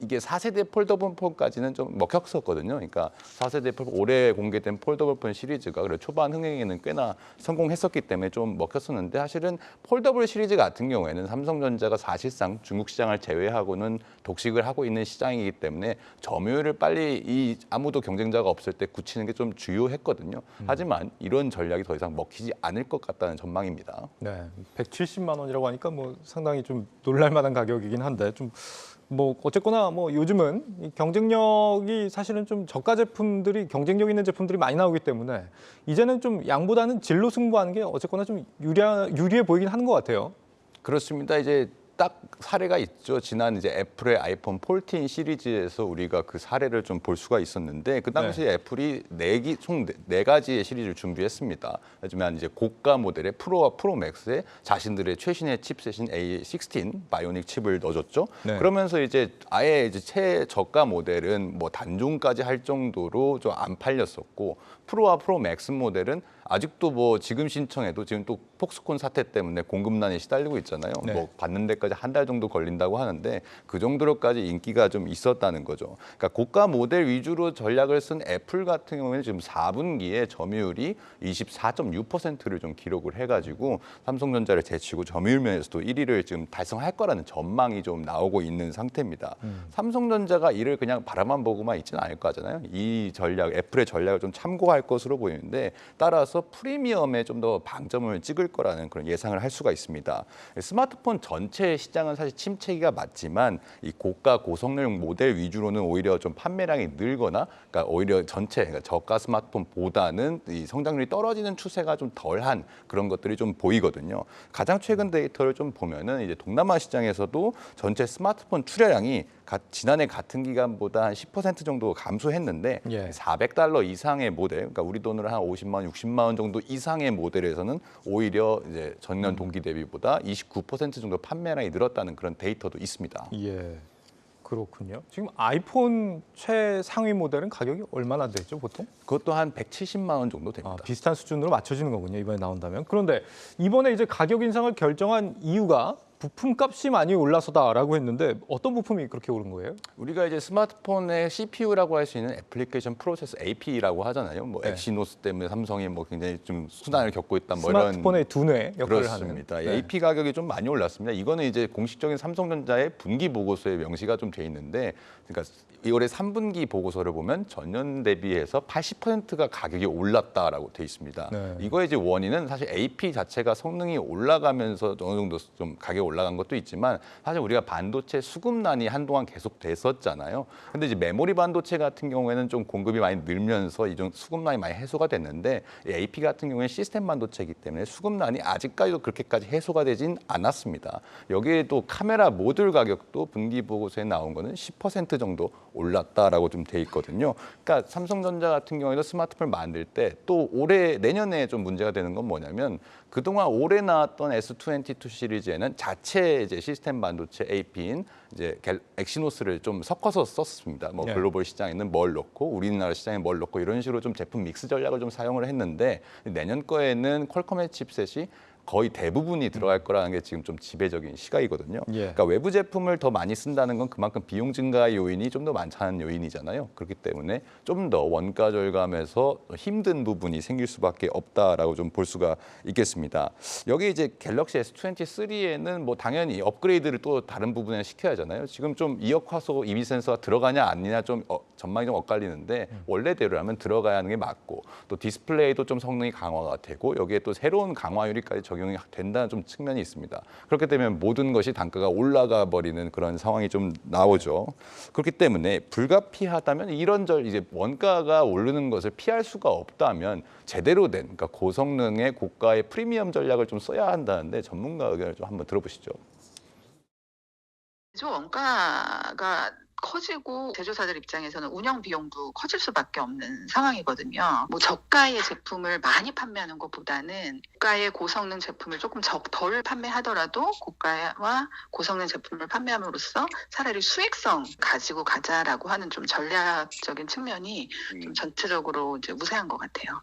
이게 4세대 폴더블 폰까지는 좀 먹혔었거든요. 그러니까 4세대 올해 공개된 폴더블 폰 시리즈가 그래 초반 흥행에는 꽤나 성공했었기 때문에 좀 먹혔었는데 사실은 폴더블 시리즈 같은 경우에는 삼성전자가 사실상 사상 중국 시장을 제외하고는 독식을 하고 있는 시장이기 때문에 점유율을 빨리 아무도 경쟁자가 없을 때 굳히는 게 좀 주요했거든요. 하지만 이런 전략이 더 이상 먹히지 않을 것 같다는 전망입니다. 네, 170만 원이라고 하니까 뭐 상당히 좀 놀랄만한 가격이긴 한데 좀 뭐 어쨌거나 뭐 요즘은 이 경쟁력이 사실은 좀 저가 제품들이 경쟁력 있는 제품들이 많이 나오기 때문에 이제는 좀 양보다는 질로 승부하는 게 어쨌거나 좀 유리해 보이긴 하는 것 같아요. 그렇습니다. 이제 딱 사례가 있죠. 지난 이제 애플의 아이폰 14 시리즈에서 우리가 그 사례를 좀 볼 수가 있었는데 그 당시에 애플이 총 네 가지의 시리즈를 준비했습니다. 하지만 이제 고가 모델의 프로와 프로 맥스에 자신들의 최신의 칩셋인 A16 바이오닉 칩을 넣어줬죠. 네. 그러면서 이제 아예 이제 최저가 모델은 뭐 단종까지 할 정도로 좀 안 팔렸었고 프로와 프로 맥스 모델은 아직도 뭐 지금 신청해도 지금 또 폭스콘 사태 때문에 공급난에 시달리고 있잖아요. 네. 뭐 받는 데까지 한 달 정도 걸린다고 하는데 그 정도로까지 인기가 좀 있었다는 거죠. 그러니까 고가 모델 위주로 전략을 쓴 애플 같은 경우에는 지금 4분기에 점유율이 24.6%를 좀 기록을 해가지고 삼성전자를 제치고 점유율 면에서도 1위를 지금 달성할 거라는 전망이 좀 나오고 있는 상태입니다. 삼성전자가 이를 그냥 바라만 보고만 있지는 않을 거잖아요. 이 전략, 애플의 전략을 좀 참고할 것으로 보이는데 따라서 프리미엄에 좀 더 방점을 찍을 거라는 그런 예상을 할 수가 있습니다. 스마트폰 전체 시장은 사실 침체기가 맞지만 이 고가 고성능 모델 위주로는 오히려 좀 판매량이 늘거나 그러니까 오히려 전체 그러니까 저가 스마트폰보다는 이 성장률이 떨어지는 추세가 좀 덜한 그런 것들이 좀 보이거든요. 가장 최근 데이터를 좀 보면은 이제 동남아 시장에서도 전체 스마트폰 출하량이 지난해 같은 기간보다 한 10% 정도 감소했는데 예. 400달러 이상의 모델, 그러니까 우리 돈으로 한 50만 원, 60만 원 정도 이상의 모델에서는 오히려 이제 전년 동기 대비보다 29% 정도 판매량이 늘었다는 그런 데이터도 있습니다. 예, 그렇군요. 지금 아이폰 최상위 모델은 가격이 얼마나 되죠, 보통? 그것도 한 170만 원 정도 됩니다. 비슷한 수준으로 맞춰지는 거군요, 이번에 나온다면. 그런데 이번에 이제 가격 인상을 결정한 이유가 부품값이 많이 올라서다라고 했는데 어떤 부품이 그렇게 오른 거예요? 우리가 이제 스마트폰의 CPU라고 할 수 있는 애플리케이션 프로세서 AP라고 하잖아요. 뭐 네. 엑시노스 때문에 삼성이 뭐 굉장히 좀 수난을 겪고 있다 뭐 이런 스마트폰의 두뇌 역할을 그렇습니다. 하는. AP 가격이 좀 많이 올랐습니다. 이거는 이제 공식적인 삼성전자의 분기 보고서에 명시가 좀 돼 있는데, 그러니까 올해 3분기 보고서를 보면 전년 대비해서 80%가 가격이 올랐다라고 돼 있습니다. 네. 이거의 이제 원인은 사실 AP 자체가 성능이 올라가면서 어느 정도 좀 가격이 올라간 것도 있지만 사실 우리가 반도체 수급난이 한동안 계속 됐었잖아요. 근데 이제 메모리 반도체 같은 경우에는 좀 공급이 많이 늘면서 이种수급난이 많이 해소가 됐는데 이 AP 같은 경우에는 시스템 반도체이기 때문에 수급난이 아직까지도 그렇게까지 해소가 되진 않았습니다. 여기에 또 카메라 모듈 가격도 분기 보고서에 나온 거는 10% 정도 올랐다라고 좀 돼 있거든요. 그러니까 삼성전자 같은 경우에도 스마트폰을 만들 때 또 내년에 좀 문제가 되는 건 뭐냐면 그동안 올해 나왔던 S22 시리즈에는 자체 이제 시스템 반도체 AP인 이제 엑시노스를 좀 섞어서 썼습니다. 뭐 네. 글로벌 시장에는 뭘 넣고 우리나라 시장에 뭘 넣고 이런 식으로 좀 제품 믹스 전략을 좀 사용을 했는데 내년 거에는 퀄컴의 칩셋이 거의 대부분이 들어갈 거라는 게 지금 좀 지배적인 시각이거든요. 예. 그러니까 외부 제품을 더 많이 쓴다는 건 그만큼 비용 증가 요인이 좀 더 많다는 요인이잖아요. 그렇기 때문에 좀 더 원가 절감에서 힘든 부분이 생길 수밖에 없다라고 좀 볼 수가 있겠습니다. 여기 이제 갤럭시 S23에는 뭐 당연히 업그레이드를 또 다른 부분에 시켜야 하잖아요. 지금 좀 이역화소 이미 센서가 들어가냐 아니냐 좀 전망이 좀 엇갈리는데 원래대로라면 들어가야 하는 게 맞고 또 디스플레이도 좀 성능이 강화가 되고 여기에 또 새로운 강화유리까지 적용이 된다는 좀 측면이 있습니다. 그렇게 되면 모든 것이 단가가 올라가 버리는 그런 상황이 좀 나오죠. 그렇기 때문에 불가피하다면 이제 원가가 오르는 것을 피할 수가 없다면 제대로 된 그러니까 고성능의 고가의 프리미엄 전략을 좀 써야 한다는데 전문가 의견을 좀 한번 들어보시죠. 원가가 커지고 제조사들 입장에서는 운영 비용도 커질 수밖에 없는 상황이거든요. 뭐 저가의 제품을 많이 판매하는 것보다는 고가의 고성능 제품을 조금 덜 판매하더라도 고가와 고성능 제품을 판매함으로써 차라리 수익성 가지고 가자라고 하는 좀 전략적인 측면이 좀 전체적으로 이제 우세한 것 같아요.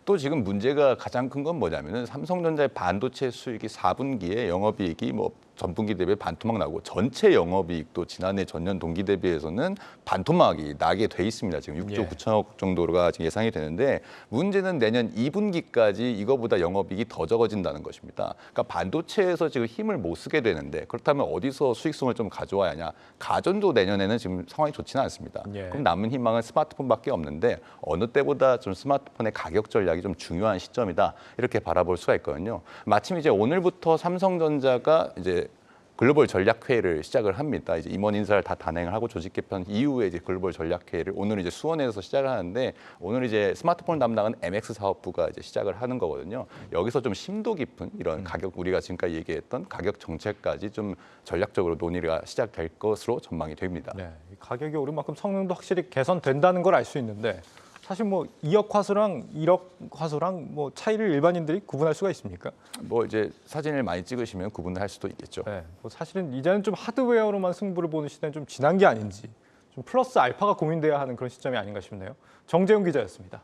또 지금 문제가 가장 큰 건 뭐냐면은 삼성전자의 반도체 수익이 4분기에 영업이익이 뭐 전분기 대비 반토막 나고 전체 영업이익도 지난해 전년 동기 대비해서는 반토막이 나게 돼 있습니다. 지금 6조 9천억 정도가 지금 예상이 되는데 문제는 내년 2분기까지 이거보다 영업이익이 더 적어진다는 것입니다. 그러니까 반도체에서 지금 힘을 못 쓰게 되는데 그렇다면 어디서 수익성을 좀 가져와야 하냐. 가전도 내년에는 지금 상황이 좋지는 않습니다. 그럼 남은 희망은 스마트폰밖에 없는데 어느 때보다 좀 스마트폰의 가격 전략이 좀 중요한 시점이다. 이렇게 바라볼 수가 있거든요. 마침 이제 오늘부터 삼성전자가 이제 글로벌 전략회의를 시작을 합니다. 이제 임원 인사를 다 단행을 하고 조직 개편 이후에 이제 글로벌 전략회의를 오늘 이제 수원에서 시작을 하는데 오늘 이제 스마트폰 담당은 MX 사업부가 이제 시작을 하는 거거든요. 여기서 좀 심도 깊은 이런 가격 우리가 지금까지 얘기했던 가격 정책까지 좀 전략적으로 논의가 시작될 것으로 전망이 됩니다. 네, 가격이 오른 만큼 성능도 확실히 개선된다는 걸 알 수 있는데 사실 뭐 2억 화소랑 1억 화소랑 뭐 차이를 일반인들이 구분할 수가 있습니까? 뭐 이제 사진을 많이 찍으시면 구분할 수도 있겠죠. 네, 뭐 사실은 이제는 좀 하드웨어로만 승부를 보는 시대는 좀 지난 게 아닌지 좀 플러스 알파가 고민돼야 하는 그런 시점이 아닌가 싶네요. 정재훈 기자였습니다.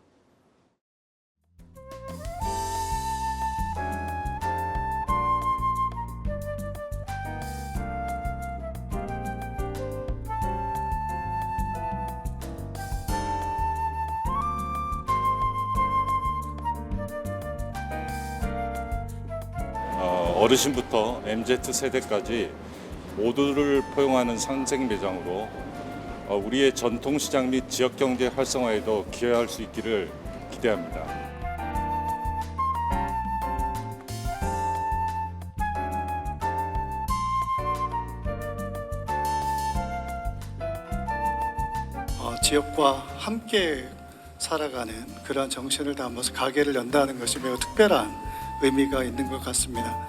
어르신부터 MZ세대까지 모두를 포용하는 상생 매장으로 우리의 전통시장 및 지역경제 활성화에도 기여할 수 있기를 기대합니다. 지역과 함께 살아가는 그러한 정신을 담아서 가게를 연다는 것이 매우 특별한 의미가 있는 것 같습니다.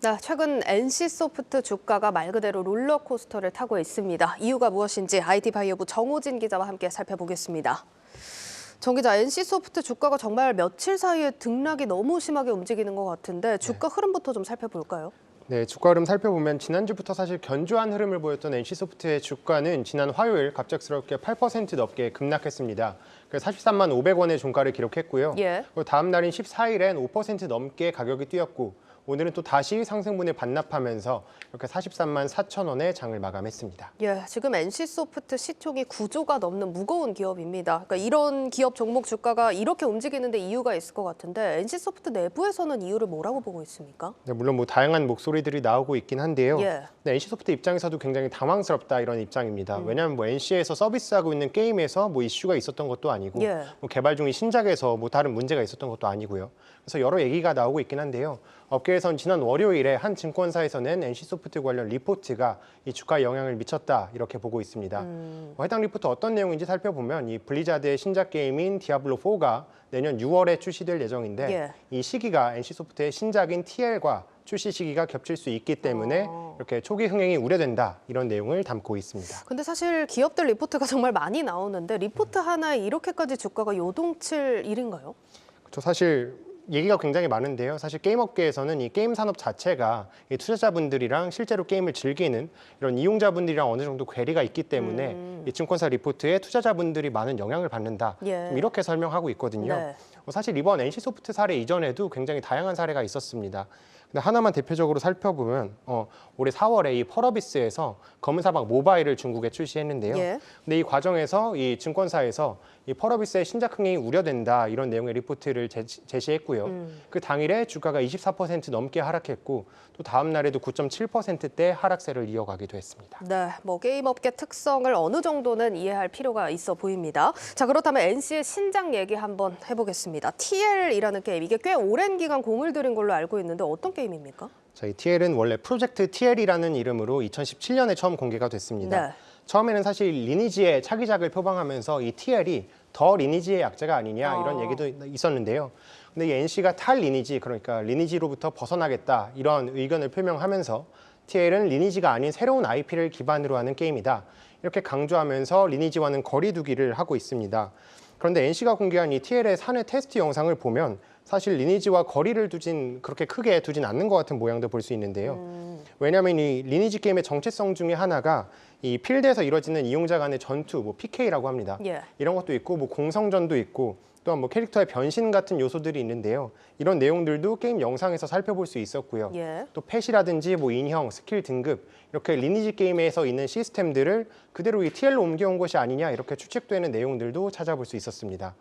네, 최근 NC소프트 주가가 말 그대로 롤러코스터를 타고 있습니다. 이유가 무엇인지 IT바이오부 정호진 기자와 함께 살펴보겠습니다. 정 기자, NC소프트 주가가 정말 며칠 사이에 등락이 너무 심하게 움직이는 것 같은데 주가 흐름부터 좀 살펴볼까요? 네, 주가 흐름 살펴보면 지난주부터 사실 견조한 흐름을 보였던 NC소프트의 주가는 지난 화요일 갑작스럽게 8% 넘게 급락했습니다. 그래서 43만 500원의 종가를 기록했고요. 그리고 다음 날인 14일엔 5% 넘게 가격이 뛰었고 오늘은 또 다시 상승분을 반납하면서 이렇게 43만 4천 원의 장을 마감했습니다. 예, 지금 NC소프트 시총이 9조가 넘는 무거운 기업입니다. 그러니까 이런 기업 종목 주가가 이렇게 움직이는데 이유가 있을 것 같은데 NC소프트 내부에서는 이유를 뭐라고 보고 있습니까? 네, 물론 뭐 다양한 목소리들이 나오고 있긴 한데요. 네, NC소프트 입장에서도 굉장히 당황스럽다 이런 입장입니다. 왜냐하면 뭐 NC에서 서비스하고 있는 게임에서 뭐 이슈가 있었던 것도 아니고 뭐 개발 중인 신작에서 뭐 다른 문제가 있었던 것도 아니고요. 그래서 여러 얘기가 나오고 있긴 한데요. 업계에선 지난 월요일에 한 증권사에서는 NC소프트 관련 리포트가 이 주가에 영향을 미쳤다 이렇게 보고 있습니다. 해당 리포트 어떤 내용인지 살펴보면 이 블리자드의 신작 게임인 디아블로4가 내년 6월에 출시될 예정인데 이 시기가 NC소프트의 신작인 TL과 출시 시기가 겹칠 수 있기 때문에 이렇게 초기 흥행이 우려된다 이런 내용을 담고 있습니다. 근데 사실 기업들 리포트가 정말 많이 나오는데 리포트 하나에 이렇게까지 주가가 요동칠 일인가요? 그렇죠. 사실 얘기가 굉장히 많은데요. 사실 게임 업계에서는 이 게임 산업 자체가 이 투자자분들이랑 실제로 게임을 즐기는 이런 이용자분들이랑 어느 정도 괴리가 있기 때문에 이 증권사 리포트에 투자자분들이 많은 영향을 받는다. 좀 이렇게 설명하고 있거든요. 사실 이번 NC소프트 사례 이전에도 굉장히 다양한 사례가 있었습니다. 근데 하나만 대표적으로 살펴보면 올해 4월에 이 펄어비스에서 검은 사막 모바일을 중국에 출시했는데요. 근데 이 과정에서 이 증권사에서 이 펄어비스의 신작 흥행이 우려된다 이런 내용의 리포트를 제시했고요. 그 당일에 주가가 24% 넘게 하락했고 또 다음 날에도 9.7%대 하락세를 이어가기도 했습니다. 네, 뭐 게임 업계 특성을 어느 정도는 이해할 필요가 있어 보입니다. 자, 그렇다면 NC의 신작 얘기 한번 해보겠습니다. TL이라는 게임, 이게 꽤 오랜 기간 공을 들인 걸로 알고 있는데 어떤 게임입니까? 이 TL은 원래 프로젝트 TL이라는 이름으로 2017년에 처음 공개가 됐습니다. 처음에는 사실 리니지의 차기작을 표방하면서 이 TL이 더 리니지의 약자가 아니냐 이런 얘기도 있었는데요. 근데 이 NC가 탈 리니지, 그러니까 리니지로부터 벗어나겠다 이런 의견을 표명하면서 TL은 리니지가 아닌 새로운 IP를 기반으로 하는 게임이다. 이렇게 강조하면서 리니지와는 거리 두기를 하고 있습니다. 그런데 NC가 공개한 이 TL의 사내 테스트 영상을 보면 사실 리니지와 거리를 그렇게 크게 두진 않는 것 같은 모양도 볼 수 있는데요. 왜냐하면 이 리니지 게임의 정체성 중에 하나가 이 필드에서 이루어지는 이용자 간의 전투, 뭐 PK라고 합니다. 예. 이런 것도 있고 뭐 공성전도 있고 또한 뭐 캐릭터의 변신 같은 요소들이 있는데요. 이런 내용들도 게임 영상에서 살펴볼 수 있었고요. 예. 또 펫이라든지 뭐 인형, 스킬 등급 이렇게 리니지 게임에서 있는 시스템들을 그대로 이 TL로 옮겨온 것이 아니냐 이렇게 추측되는 내용들도 찾아볼 수 있었습니다.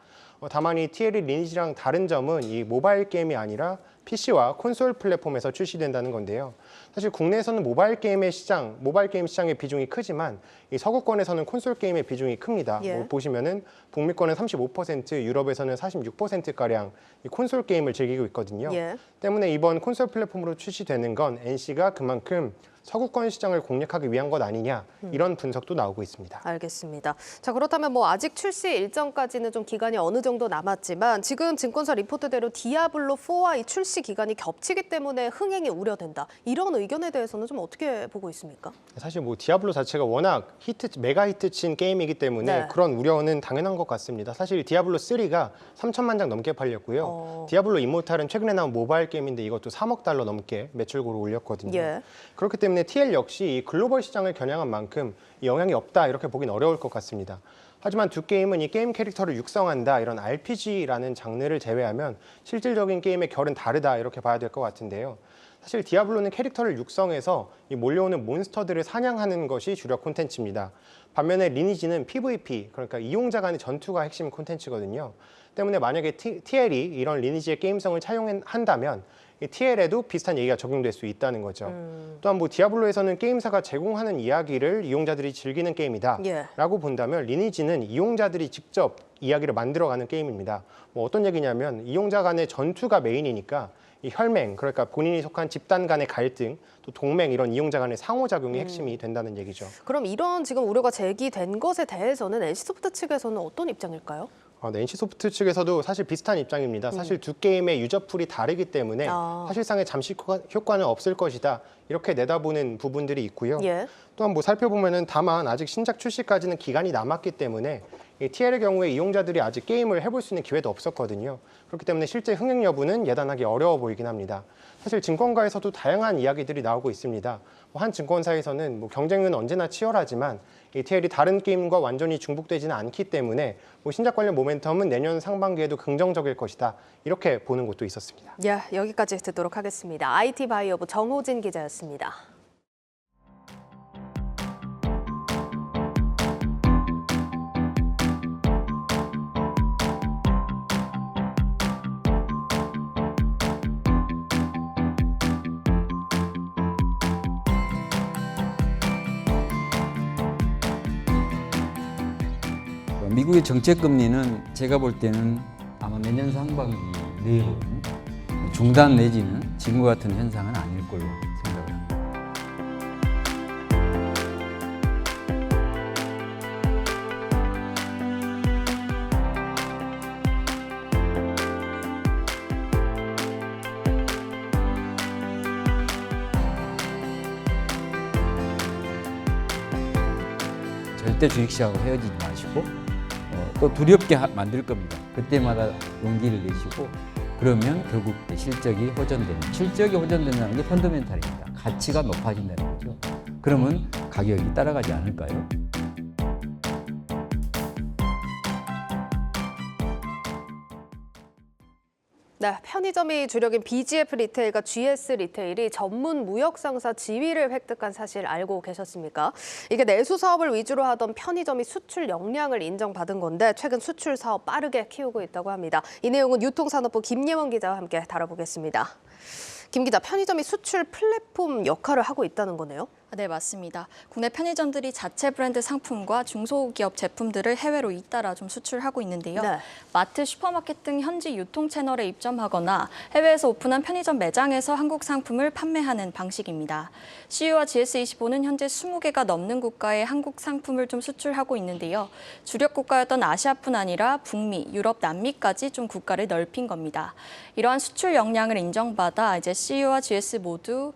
다만 이 TL이 리니지랑 다른 점은 이 모바일 게임이 아니라 PC와 콘솔 플랫폼에서 출시된다는 건데요. 사실 국내에서는 모바일 게임 시장의 비중이 크지만 이 서구권에서는 콘솔 게임의 비중이 큽니다. 예. 보시면은 북미권은 35%, 유럽에서는 46%가량 이 콘솔 게임을 즐기고 있거든요. 예. 때문에 이번 콘솔 플랫폼으로 출시되는 건 NC가 그만큼 서구권 시장을 공략하기 위한 것 아니냐 이런 분석도 나오고 있습니다. 알겠습니다. 자, 그렇다면 뭐 아직 출시 일정까지는 좀 기간이 어느 정도 남았지만 지금 증권사 리포트대로 디아블로 4와 이 출시 기간이 겹치기 때문에 흥행이 우려된다. 이런 의견에 대해서는 좀 어떻게 보고 있습니까? 사실 뭐 디아블로 자체가 워낙 메가 히트 친 게임이기 때문에 네. 그런 우려는 당연한 것 같습니다. 사실 디아블로 3가 3천만 장 넘게 팔렸고요. 디아블로 이모탈은 최근에 나온 모바일 게임인데 이것도 3억 달러 넘게 매출고를 올렸거든요. 예. 그렇기 때문에 TL 역시 이 글로벌 시장을 겨냥한 만큼 영향이 없다 이렇게 보긴 어려울 것 같습니다. 하지만 두 게임은 이 게임 캐릭터를 육성한다 이런 RPG라는 장르를 제외하면 실질적인 게임의 결은 다르다 이렇게 봐야 될 것 같은데요. 사실 디아블로는 캐릭터를 육성해서 이 몰려오는 몬스터들을 사냥하는 것이 주력 콘텐츠입니다. 반면에 리니지는 PVP, 그러니까 이용자 간의 전투가 핵심 콘텐츠거든요. 때문에 만약에 TL이 이런 리니지의 게임성을 차용한다면 이 TL에도 비슷한 얘기가 적용될 수 있다는 거죠. 또한 뭐 디아블로에서는 게임사가 제공하는 이야기를 이용자들이 즐기는 게임이다 예. 라고 본다면 리니지는 이용자들이 직접 이야기를 만들어가는 게임입니다. 뭐 어떤 얘기냐면 이용자 간의 전투가 메인이니까 이 혈맹, 그러니까 본인이 속한 집단 간의 갈등, 또 동맹 이런 이용자 간의 상호작용이 핵심이 된다는 얘기죠. 그럼 이런 지금 우려가 제기된 것에 대해서는 NC소프트 측에서는 어떤 입장일까요? NC소프트 측에서도 사실 비슷한 입장입니다. 사실 두 게임의 유저풀이 다르기 때문에 사실상의 잠시 효과는 없을 것이다. 이렇게 내다보는 부분들이 있고요. 예. 또한 뭐 살펴보면은 다만 아직 신작 출시까지는 기간이 남았기 때문에 이 TL의 경우에 이용자들이 아직 게임을 해볼 수 있는 기회도 없었거든요. 그렇기 때문에 실제 흥행 여부는 예단하기 어려워 보이긴 합니다. 사실 증권가에서도 다양한 이야기들이 나오고 있습니다. 한 증권사에서는 뭐 경쟁은 언제나 치열하지만 이 TL이 다른 게임과 완전히 중복되지는 않기 때문에 뭐 신작 관련 모멘텀은 내년 상반기에도 긍정적일 것이다. 이렇게 보는 곳도 있었습니다. 예, 여기까지 듣도록 하겠습니다. IT바이오부 정호진 기자였습니다. 미국의 정책 금리는 제가 볼 때는 아마 내년 상반기 내로 중단 내지는 지금과 같은 현상은 아닐 걸로 생각을 합니다. 절대 주식시장하고 헤어지지 마시고 또 두렵게 만들 겁니다. 그때마다 용기를 내시고 그러면 결국 실적이 호전된다는 게 펀더멘탈입니다. 가치가 높아진다는 거죠. 그러면 가격이 따라가지 않을까요? 네, 편의점이 주력인 BGF 리테일과 GS 리테일이 전문 무역 상사 지위를 획득한 사실 알고 계셨습니까? 이게 내수 사업을 위주로 하던 편의점이 수출 역량을 인정받은 건데 최근 수출 사업 빠르게 키우고 있다고 합니다. 이 내용은 유통산업부 김예원 기자와 함께 다뤄보겠습니다. 김 기자, 편의점이 수출 플랫폼 역할을 하고 있다는 거네요? 네, 맞습니다. 국내 편의점들이 자체 브랜드 상품과 중소기업 제품들을 해외로 잇따라 좀 수출하고 있는데요. 네. 마트, 슈퍼마켓 등 현지 유통 채널에 입점하거나 해외에서 오픈한 편의점 매장에서 한국 상품을 판매하는 방식입니다. CU와 GS25는 현재 20개가 넘는 국가에 한국 상품을 좀 수출하고 있는데요. 주력 국가였던 아시아뿐 아니라 북미, 유럽, 남미까지 좀 국가를 넓힌 겁니다. 이러한 수출 역량을 인정받아 이제 CU와 GS 모두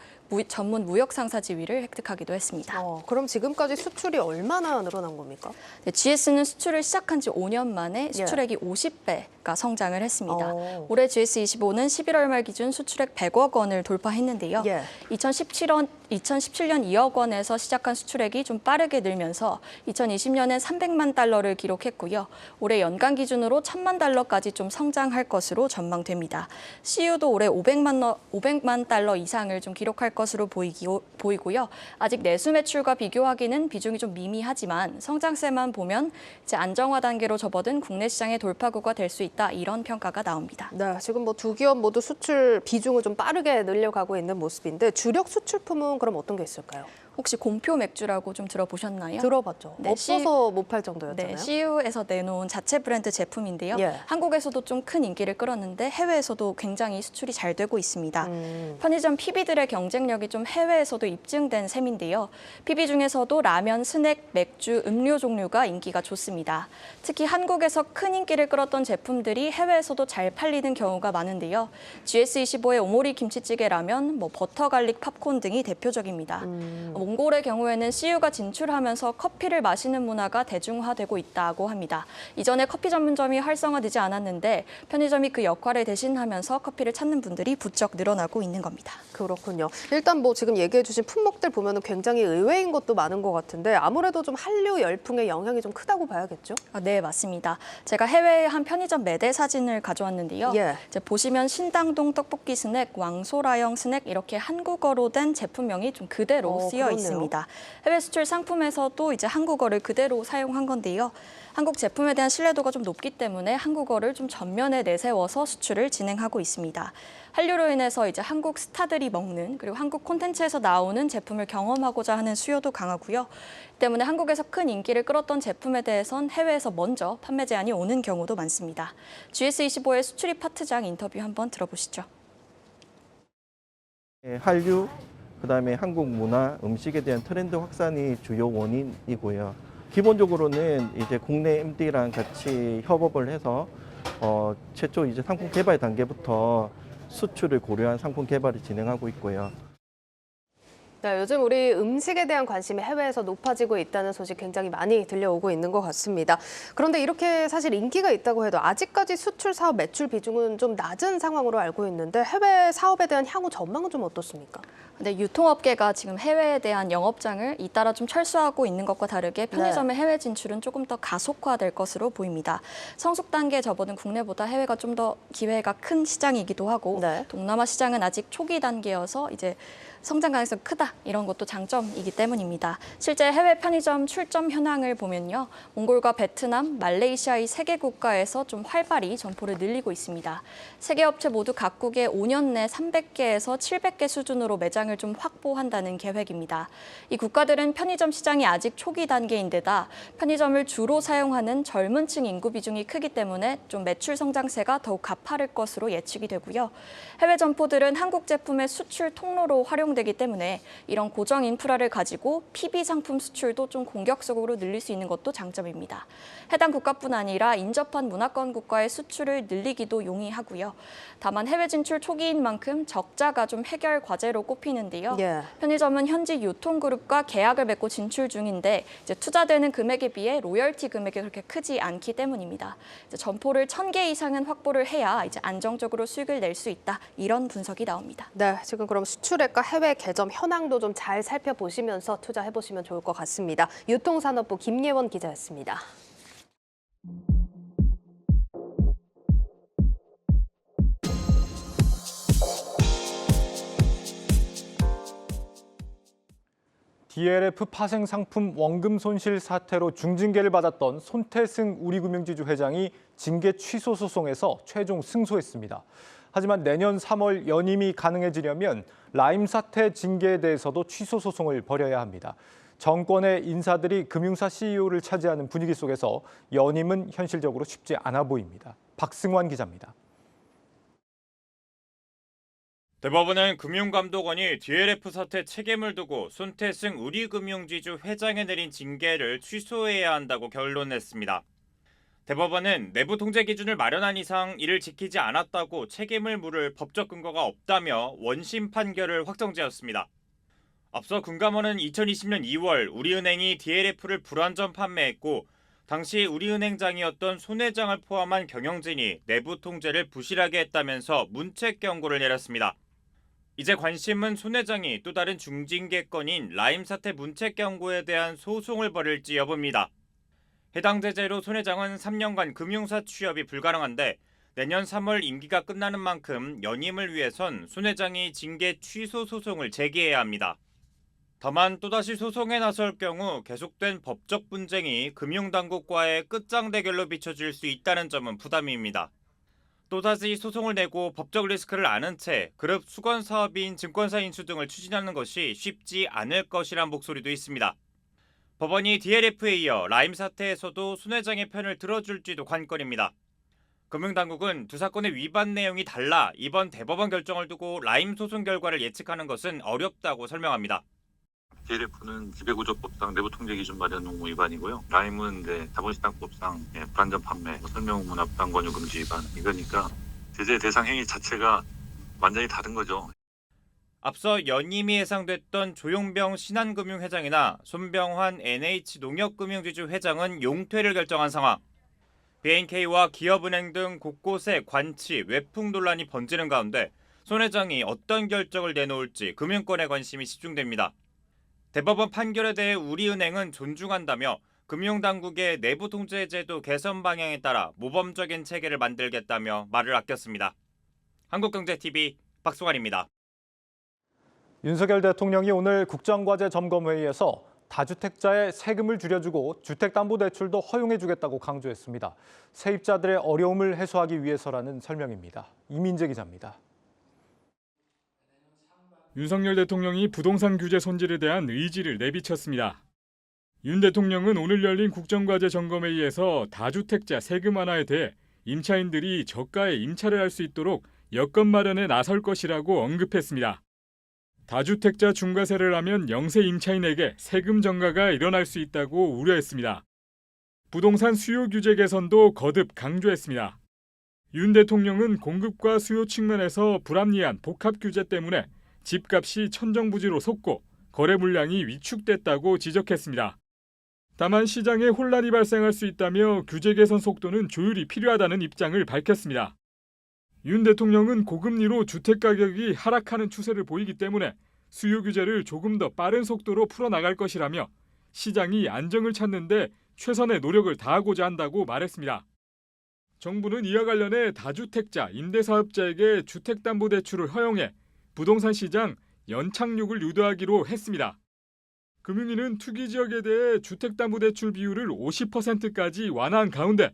전문 무역 상사 지위를 획득하기도 했습니다. 그럼 지금까지 수출이 얼마나 늘어난 겁니까? 네, GS는 수출을 시작한 지 5년 만에 수출액이 50배가 성장을 했습니다. 올해 GS25는 11월 말 기준 수출액 100억 원을 돌파했는데요. 2017년 2억 원에서 시작한 수출액이 좀 빠르게 늘면서 2020년엔 300만 달러를 기록했고요. 올해 연간 기준으로 1000만 달러까지 좀 성장할 것으로 전망됩니다. CU도 올해 500만 달러 이상을 좀 기록할 것으로 보이고요. 아직 내수 매출과 비교하기는 비중이 좀 미미하지만 성장세만 보면 이제 안정화 단계로 접어든 국내 시장의 돌파구가 될 수 있다, 이런 평가가 나옵니다. 네, 지금 뭐 두 기업 모두 수출 비중을 좀 빠르게 늘려가고 있는 모습인데 주력 수출품은 그럼 어떤 게 있을까요? 혹시 공표 맥주라고 좀 들어보셨나요? 들어봤죠. 네, 없어서 못 팔 정도였잖아요. 네, CU에서 내놓은 자체 브랜드 제품인데요. 한국에서도 좀 큰 인기를 끌었는데 해외에서도 굉장히 수출이 잘 되고 있습니다. 편의점 PB들의 경쟁력이 좀 해외에서도 입증된 셈인데요. PB 중에서도 라면, 스낵, 맥주, 음료 종류가 인기가 좋습니다. 특히 한국에서 큰 인기를 끌었던 제품들이 해외에서도 잘 팔리는 경우가 많은데요. GS25의 오모리 김치찌개 라면, 버터 갈릭 팝콘 등이 대표적입니다. 몽골의 경우에는 CU가 진출하면서 커피를 마시는 문화가 대중화되고 있다고 합니다. 이전에 커피 전문점이 활성화되지 않았는데 편의점이 그 역할을 대신하면서 커피를 찾는 분들이 부쩍 늘어나고 있는 겁니다. 그렇군요. 일단 뭐 지금 얘기해 주신 품목들 보면 굉장히 의외인 것도 많은 것 같은데 아무래도 좀 한류 열풍의 영향이 좀 크다고 봐야겠죠? 네, 맞습니다. 제가 해외의 한 편의점 매대 사진을 가져왔는데요. 이제 보시면 신당동 떡볶이 스낵, 왕소라영 스낵 이렇게 한국어로 된 제품명이 좀 그대로 쓰여 있습니다. 해외 수출 상품에서도 이제 한국어를 그대로 사용한 건데요. 한국 제품에 대한 신뢰도가 좀 높기 때문에 한국어를 좀 전면에 내세워서 수출을 진행하고 있습니다. 한류로 인해서 이제 한국 스타들이 먹는 그리고 한국 콘텐츠에서 나오는 제품을 경험하고자 하는 수요도 강하고요. 때문에 한국에서 큰 인기를 끌었던 제품에 대해선 해외에서 먼저 판매 제한이 오는 경우도 많습니다. GS25의 수출입 파트장 인터뷰 한번 들어보시죠. 한류, 그다음에 한국 문화, 음식에 대한 트렌드 확산이 주요 원인이고요. 기본적으로는 이제 국내 MD랑 같이 협업을 해서 최초 이제 상품 개발 단계부터 수출을 고려한 상품 개발을 진행하고 있고요. 네, 요즘 우리 음식에 대한 관심이 해외에서 높아지고 있다는 소식 굉장히 많이 들려오고 있는 것 같습니다. 그런데 이렇게 사실 인기가 있다고 해도 아직까지 수출 사업 매출 비중은 좀 낮은 상황으로 알고 있는데 해외 사업에 대한 향후 전망은 좀 어떻습니까? 네, 유통업계가 지금 해외에 대한 영업장을 잇따라 좀 철수하고 있는 것과 다르게 편의점의 해외 진출은 조금 더 가속화될 것으로 보입니다. 성숙 단계에 접어든 국내보다 해외가 좀 더 기회가 큰 시장이기도 하고 동남아 시장은 아직 초기 단계여서 이제 성장 가능성이 크다, 이런 것도 장점이기 때문입니다. 실제 해외 편의점 출점 현황을 보면요. 몽골과 베트남, 말레이시아 이 3개 국가에서 좀 활발히 점포를 늘리고 있습니다. 3개 업체 모두 각국에 5년 내 300개에서 700개 수준으로 매장을 좀 확보한다는 계획입니다. 이 국가들은 편의점 시장이 아직 초기 단계인데다 편의점을 주로 사용하는 젊은 층 인구 비중이 크기 때문에 좀 매출 성장세가 더욱 가파를 것으로 예측이 되고요. 해외 점포들은 한국 제품의 수출 통로로 활용되기 때문에 이런 고정 인프라를 가지고 PB 상품 수출도 좀 공격적으로 늘릴 수 있는 것도 장점입니다. 해당 국가뿐 아니라 인접한 문화권 국가의 수출을 늘리기도 용이하고요. 다만 해외 진출 초기인 만큼 적자가 좀 해결 과제로 꼽히는데요. 편의점은 현지 유통그룹과 계약을 맺고 진출 중인데 이제 투자되는 금액에 비해 로열티 금액이 그렇게 크지 않기 때문입니다. 이제 점포를 1000개 이상은 확보를 해야 이제 안정적으로 수익을 낼 수 있다, 이런 분석이 나옵니다. 네, 지금 그럼 수출액과 해외 개점 현황도 좀 잘 살펴보시면서 투자해보시면 좋을 것 같습니다. 유통산업부 김예원 기자였습니다. DLF 파생 상품 원금 손실 사태로 중징계를 받았던 손태승 우리금융지주 회장이 징계 취소 소송에서 최종 승소했습니다. 하지만 내년 3월 연임이 가능해지려면 라임 사태 징계에 대해서도 취소 소송을 벌여야 합니다. 정권의 인사들이 금융사 CEO를 차지하는 분위기 속에서 연임은 현실적으로 쉽지 않아 보입니다. 박승환 기자입니다. 대법원은 금융감독원이 DLF 사태 책임을 두고 손태승 우리금융지주 회장에 내린 징계를 취소해야 한다고 결론냈습니다. 대법원은 내부 통제 기준을 마련한 이상 이를 지키지 않았다고 책임을 물을 법적 근거가 없다며 원심 판결을 확정지었습니다. 앞서 금감원은 2020년 2월 우리은행이 DLF를 불완전 판매했고 당시 우리은행장이었던 손 회장을 포함한 경영진이 내부 통제를 부실하게 했다면서 문책 경고를 내렸습니다. 이제 관심은 손 회장이 또 다른 중징계 건인 라임 사태 문책 경고에 대한 소송을 벌일지 여부입니다. 해당 제재로 손 회장은 3년간 금융사 취업이 불가능한데 내년 3월 임기가 끝나는 만큼 연임을 위해선 손 회장이 징계 취소 소송을 제기해야 합니다. 다만 또다시 소송에 나설 경우 계속된 법적 분쟁이 금융당국과의 끝장 대결로 비춰질 수 있다는 점은 부담입니다. 또다시 소송을 내고 법적 리스크를 아는 채 그룹 수건 사업인 증권사 인수 등을 추진하는 것이 쉽지 않을 것이란 목소리도 있습니다. 법원이 DLF에 이어 라임 사태에서도 손 회장의 편을 들어줄지도 관건입니다. 금융당국은 두 사건의 위반 내용이 달라 이번 대법원 결정을 두고 라임 소송 결과를 예측하는 것은 어렵다고 설명합니다. DLF는 지배구조법상 내부통제기준 마련 의무 위반이고요. 라임은 자본시장법상 불완전 판매, 설명의무나 부당 권유 금지 위반 이거니까 제재 대상 행위 자체가 완전히 다른 거죠. 앞서 연임이 예상됐던 조용병 신한금융회장이나 손병환 NH농협금융지주 회장은 용퇴를 결정한 상황. BNK와 기업은행 등 곳곳에 관치, 외풍 논란이 번지는 가운데 손 회장이 어떤 결정을 내놓을지 금융권에 관심이 집중됩니다. 대법원 판결에 대해 우리은행은 존중한다며 금융당국의 내부 통제 제도 개선 방향에 따라 모범적인 체계를 만들겠다며 말을 아꼈습니다. 한국경제TV 박승환입니다. 윤석열 대통령이 오늘 국정과제 점검회의에서 다주택자의 세금을 줄여주고 주택담보대출도 허용해주겠다고 강조했습니다. 세입자들의 어려움을 해소하기 위해서라는 설명입니다. 이민재 기자입니다. 윤석열 대통령이 부동산 규제 손질에 대한 의지를 내비쳤습니다. 윤 대통령은 오늘 열린 국정과제 점검회의에서 다주택자 세금 완화에 대해 임차인들이 저가에 임차를 할 수 있도록 여건 마련에 나설 것이라고 언급했습니다. 다주택자 중과세를 하면 영세 임차인에게 세금 전가가 일어날 수 있다고 우려했습니다. 부동산 수요 규제 개선도 거듭 강조했습니다. 윤 대통령은 공급과 수요 측면에서 불합리한 복합 규제 때문에 집값이 천정부지로 솟고 거래 물량이 위축됐다고 지적했습니다. 다만 시장에 혼란이 발생할 수 있다며 규제 개선 속도는 조율이 필요하다는 입장을 밝혔습니다. 윤 대통령은 고금리로 주택 가격이 하락하는 추세를 보이기 때문에 수요 규제를 조금 더 빠른 속도로 풀어나갈 것이라며 시장이 안정을 찾는 데 최선의 노력을 다하고자 한다고 말했습니다. 정부는 이와 관련해 다주택자, 임대사업자에게 주택담보대출을 허용해 부동산 시장 연착륙을 유도하기로 했습니다. 금융위는 투기 지역에 대해 주택담보대출 비율을 50%까지 완화한 가운데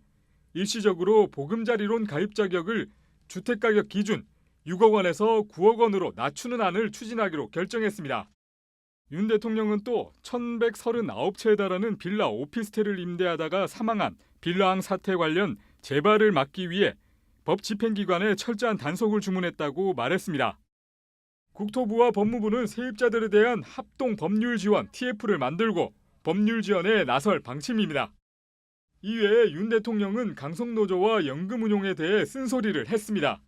일시적으로 보금자리론 가입 자격을 주택가격 기준 6억 원에서 9억 원으로 낮추는 안을 추진하기로 결정했습니다. 윤 대통령은 또 1,139채에 달하는 빌라 오피스텔을 임대하다가 사망한 빌라왕 사태 관련 재발을 막기 위해 법 집행기관에 철저한 단속을 주문했다고 말했습니다. 국토부와 법무부는 세입자들에 대한 합동 법률 지원 TF를 만들고 법률 지원에 나설 방침입니다. 이외에 윤 대통령은 강성노조와 연금운용에 대해 쓴소리를 했습니다.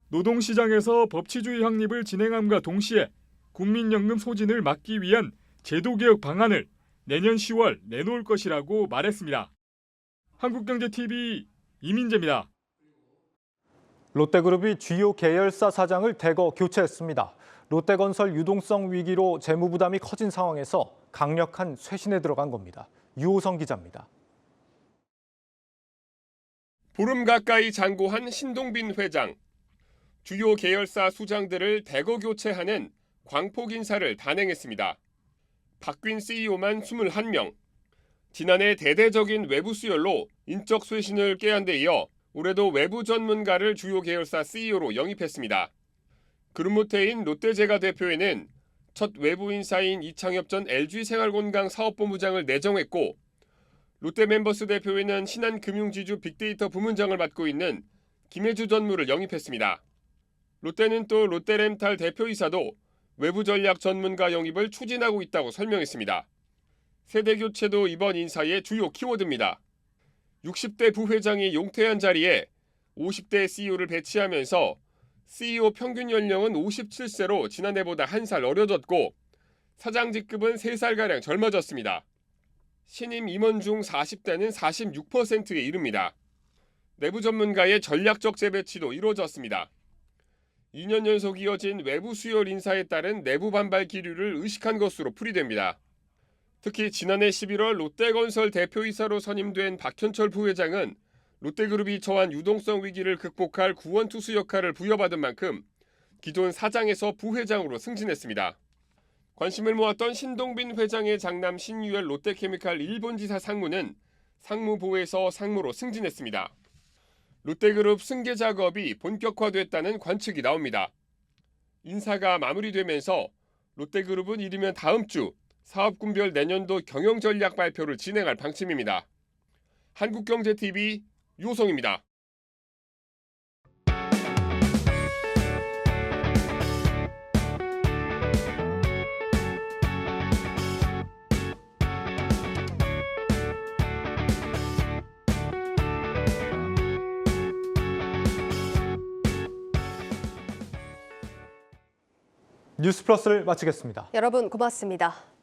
노동시장에서 법치주의 확립을 진행함과 동시에 국민연금 소진을 막기 위한 제도개혁 방안을 내년 10월 내놓을 것이라고 말했습니다. 한국경제TV 이민재입니다. 롯데그룹이 주요 계열사 사장을 대거 교체했습니다. 롯데건설 유동성 위기로 재무 부담이 커진 상황에서 강력한 쇄신에 들어간 겁니다. 유호성 기자입니다. 보름 가까이 장고한 신동빈 회장. 주요 계열사 수장들을 대거 교체하는 광폭 인사를 단행했습니다. 바뀐 CEO만 21명. 지난해 대대적인 외부 수혈로 인적 쇄신을 꾀한 데 이어 올해도 외부 전문가를 주요 계열사 CEO로 영입했습니다. 그룹모태인 롯데제가 대표에는 첫 외부 인사인 이창엽 전 LG생활건강 사업본부장을 내정했고 롯데멤버스 대표에는 신한금융지주 빅데이터 부문장을 맡고 있는 김혜주 전무를 영입했습니다. 롯데는 또 롯데렌탈 대표이사도 외부 전략 전문가 영입을 추진하고 있다고 설명했습니다. 세대 교체도 이번 인사의 주요 키워드입니다. 60대 부회장이 용퇴한 자리에 50대 CEO를 배치하면서 CEO 평균 연령은 57세로 지난해보다 1살 어려졌고 사장 직급은 3살가량 젊어졌습니다. 신임 임원 중 40대는 46%에 이릅니다. 내부 전문가의 전략적 재배치도 이루어졌습니다. 2년 연속 이어진 외부 수혈 인사에 따른 내부 반발 기류를 의식한 것으로 풀이됩니다. 특히 지난해 11월 롯데건설 대표이사로 선임된 박현철 부회장은 롯데그룹이 처한 유동성 위기를 극복할 구원투수 역할을 부여받은 만큼 기존 사장에서 부회장으로 승진했습니다. 관심을 모았던 신동빈 회장의 장남 신유엘 롯데케미칼 일본지사 상무는 상무부에서 상무로 승진했습니다. 롯데그룹 승계 작업이 본격화됐다는 관측이 나옵니다. 인사가 마무리되면서 롯데그룹은 이르면 다음 주 사업군별 내년도 경영전략 발표를 진행할 방침입니다. 한국경제TV 유호성입니다. 뉴스플러스를 마치겠습니다. 여러분 고맙습니다.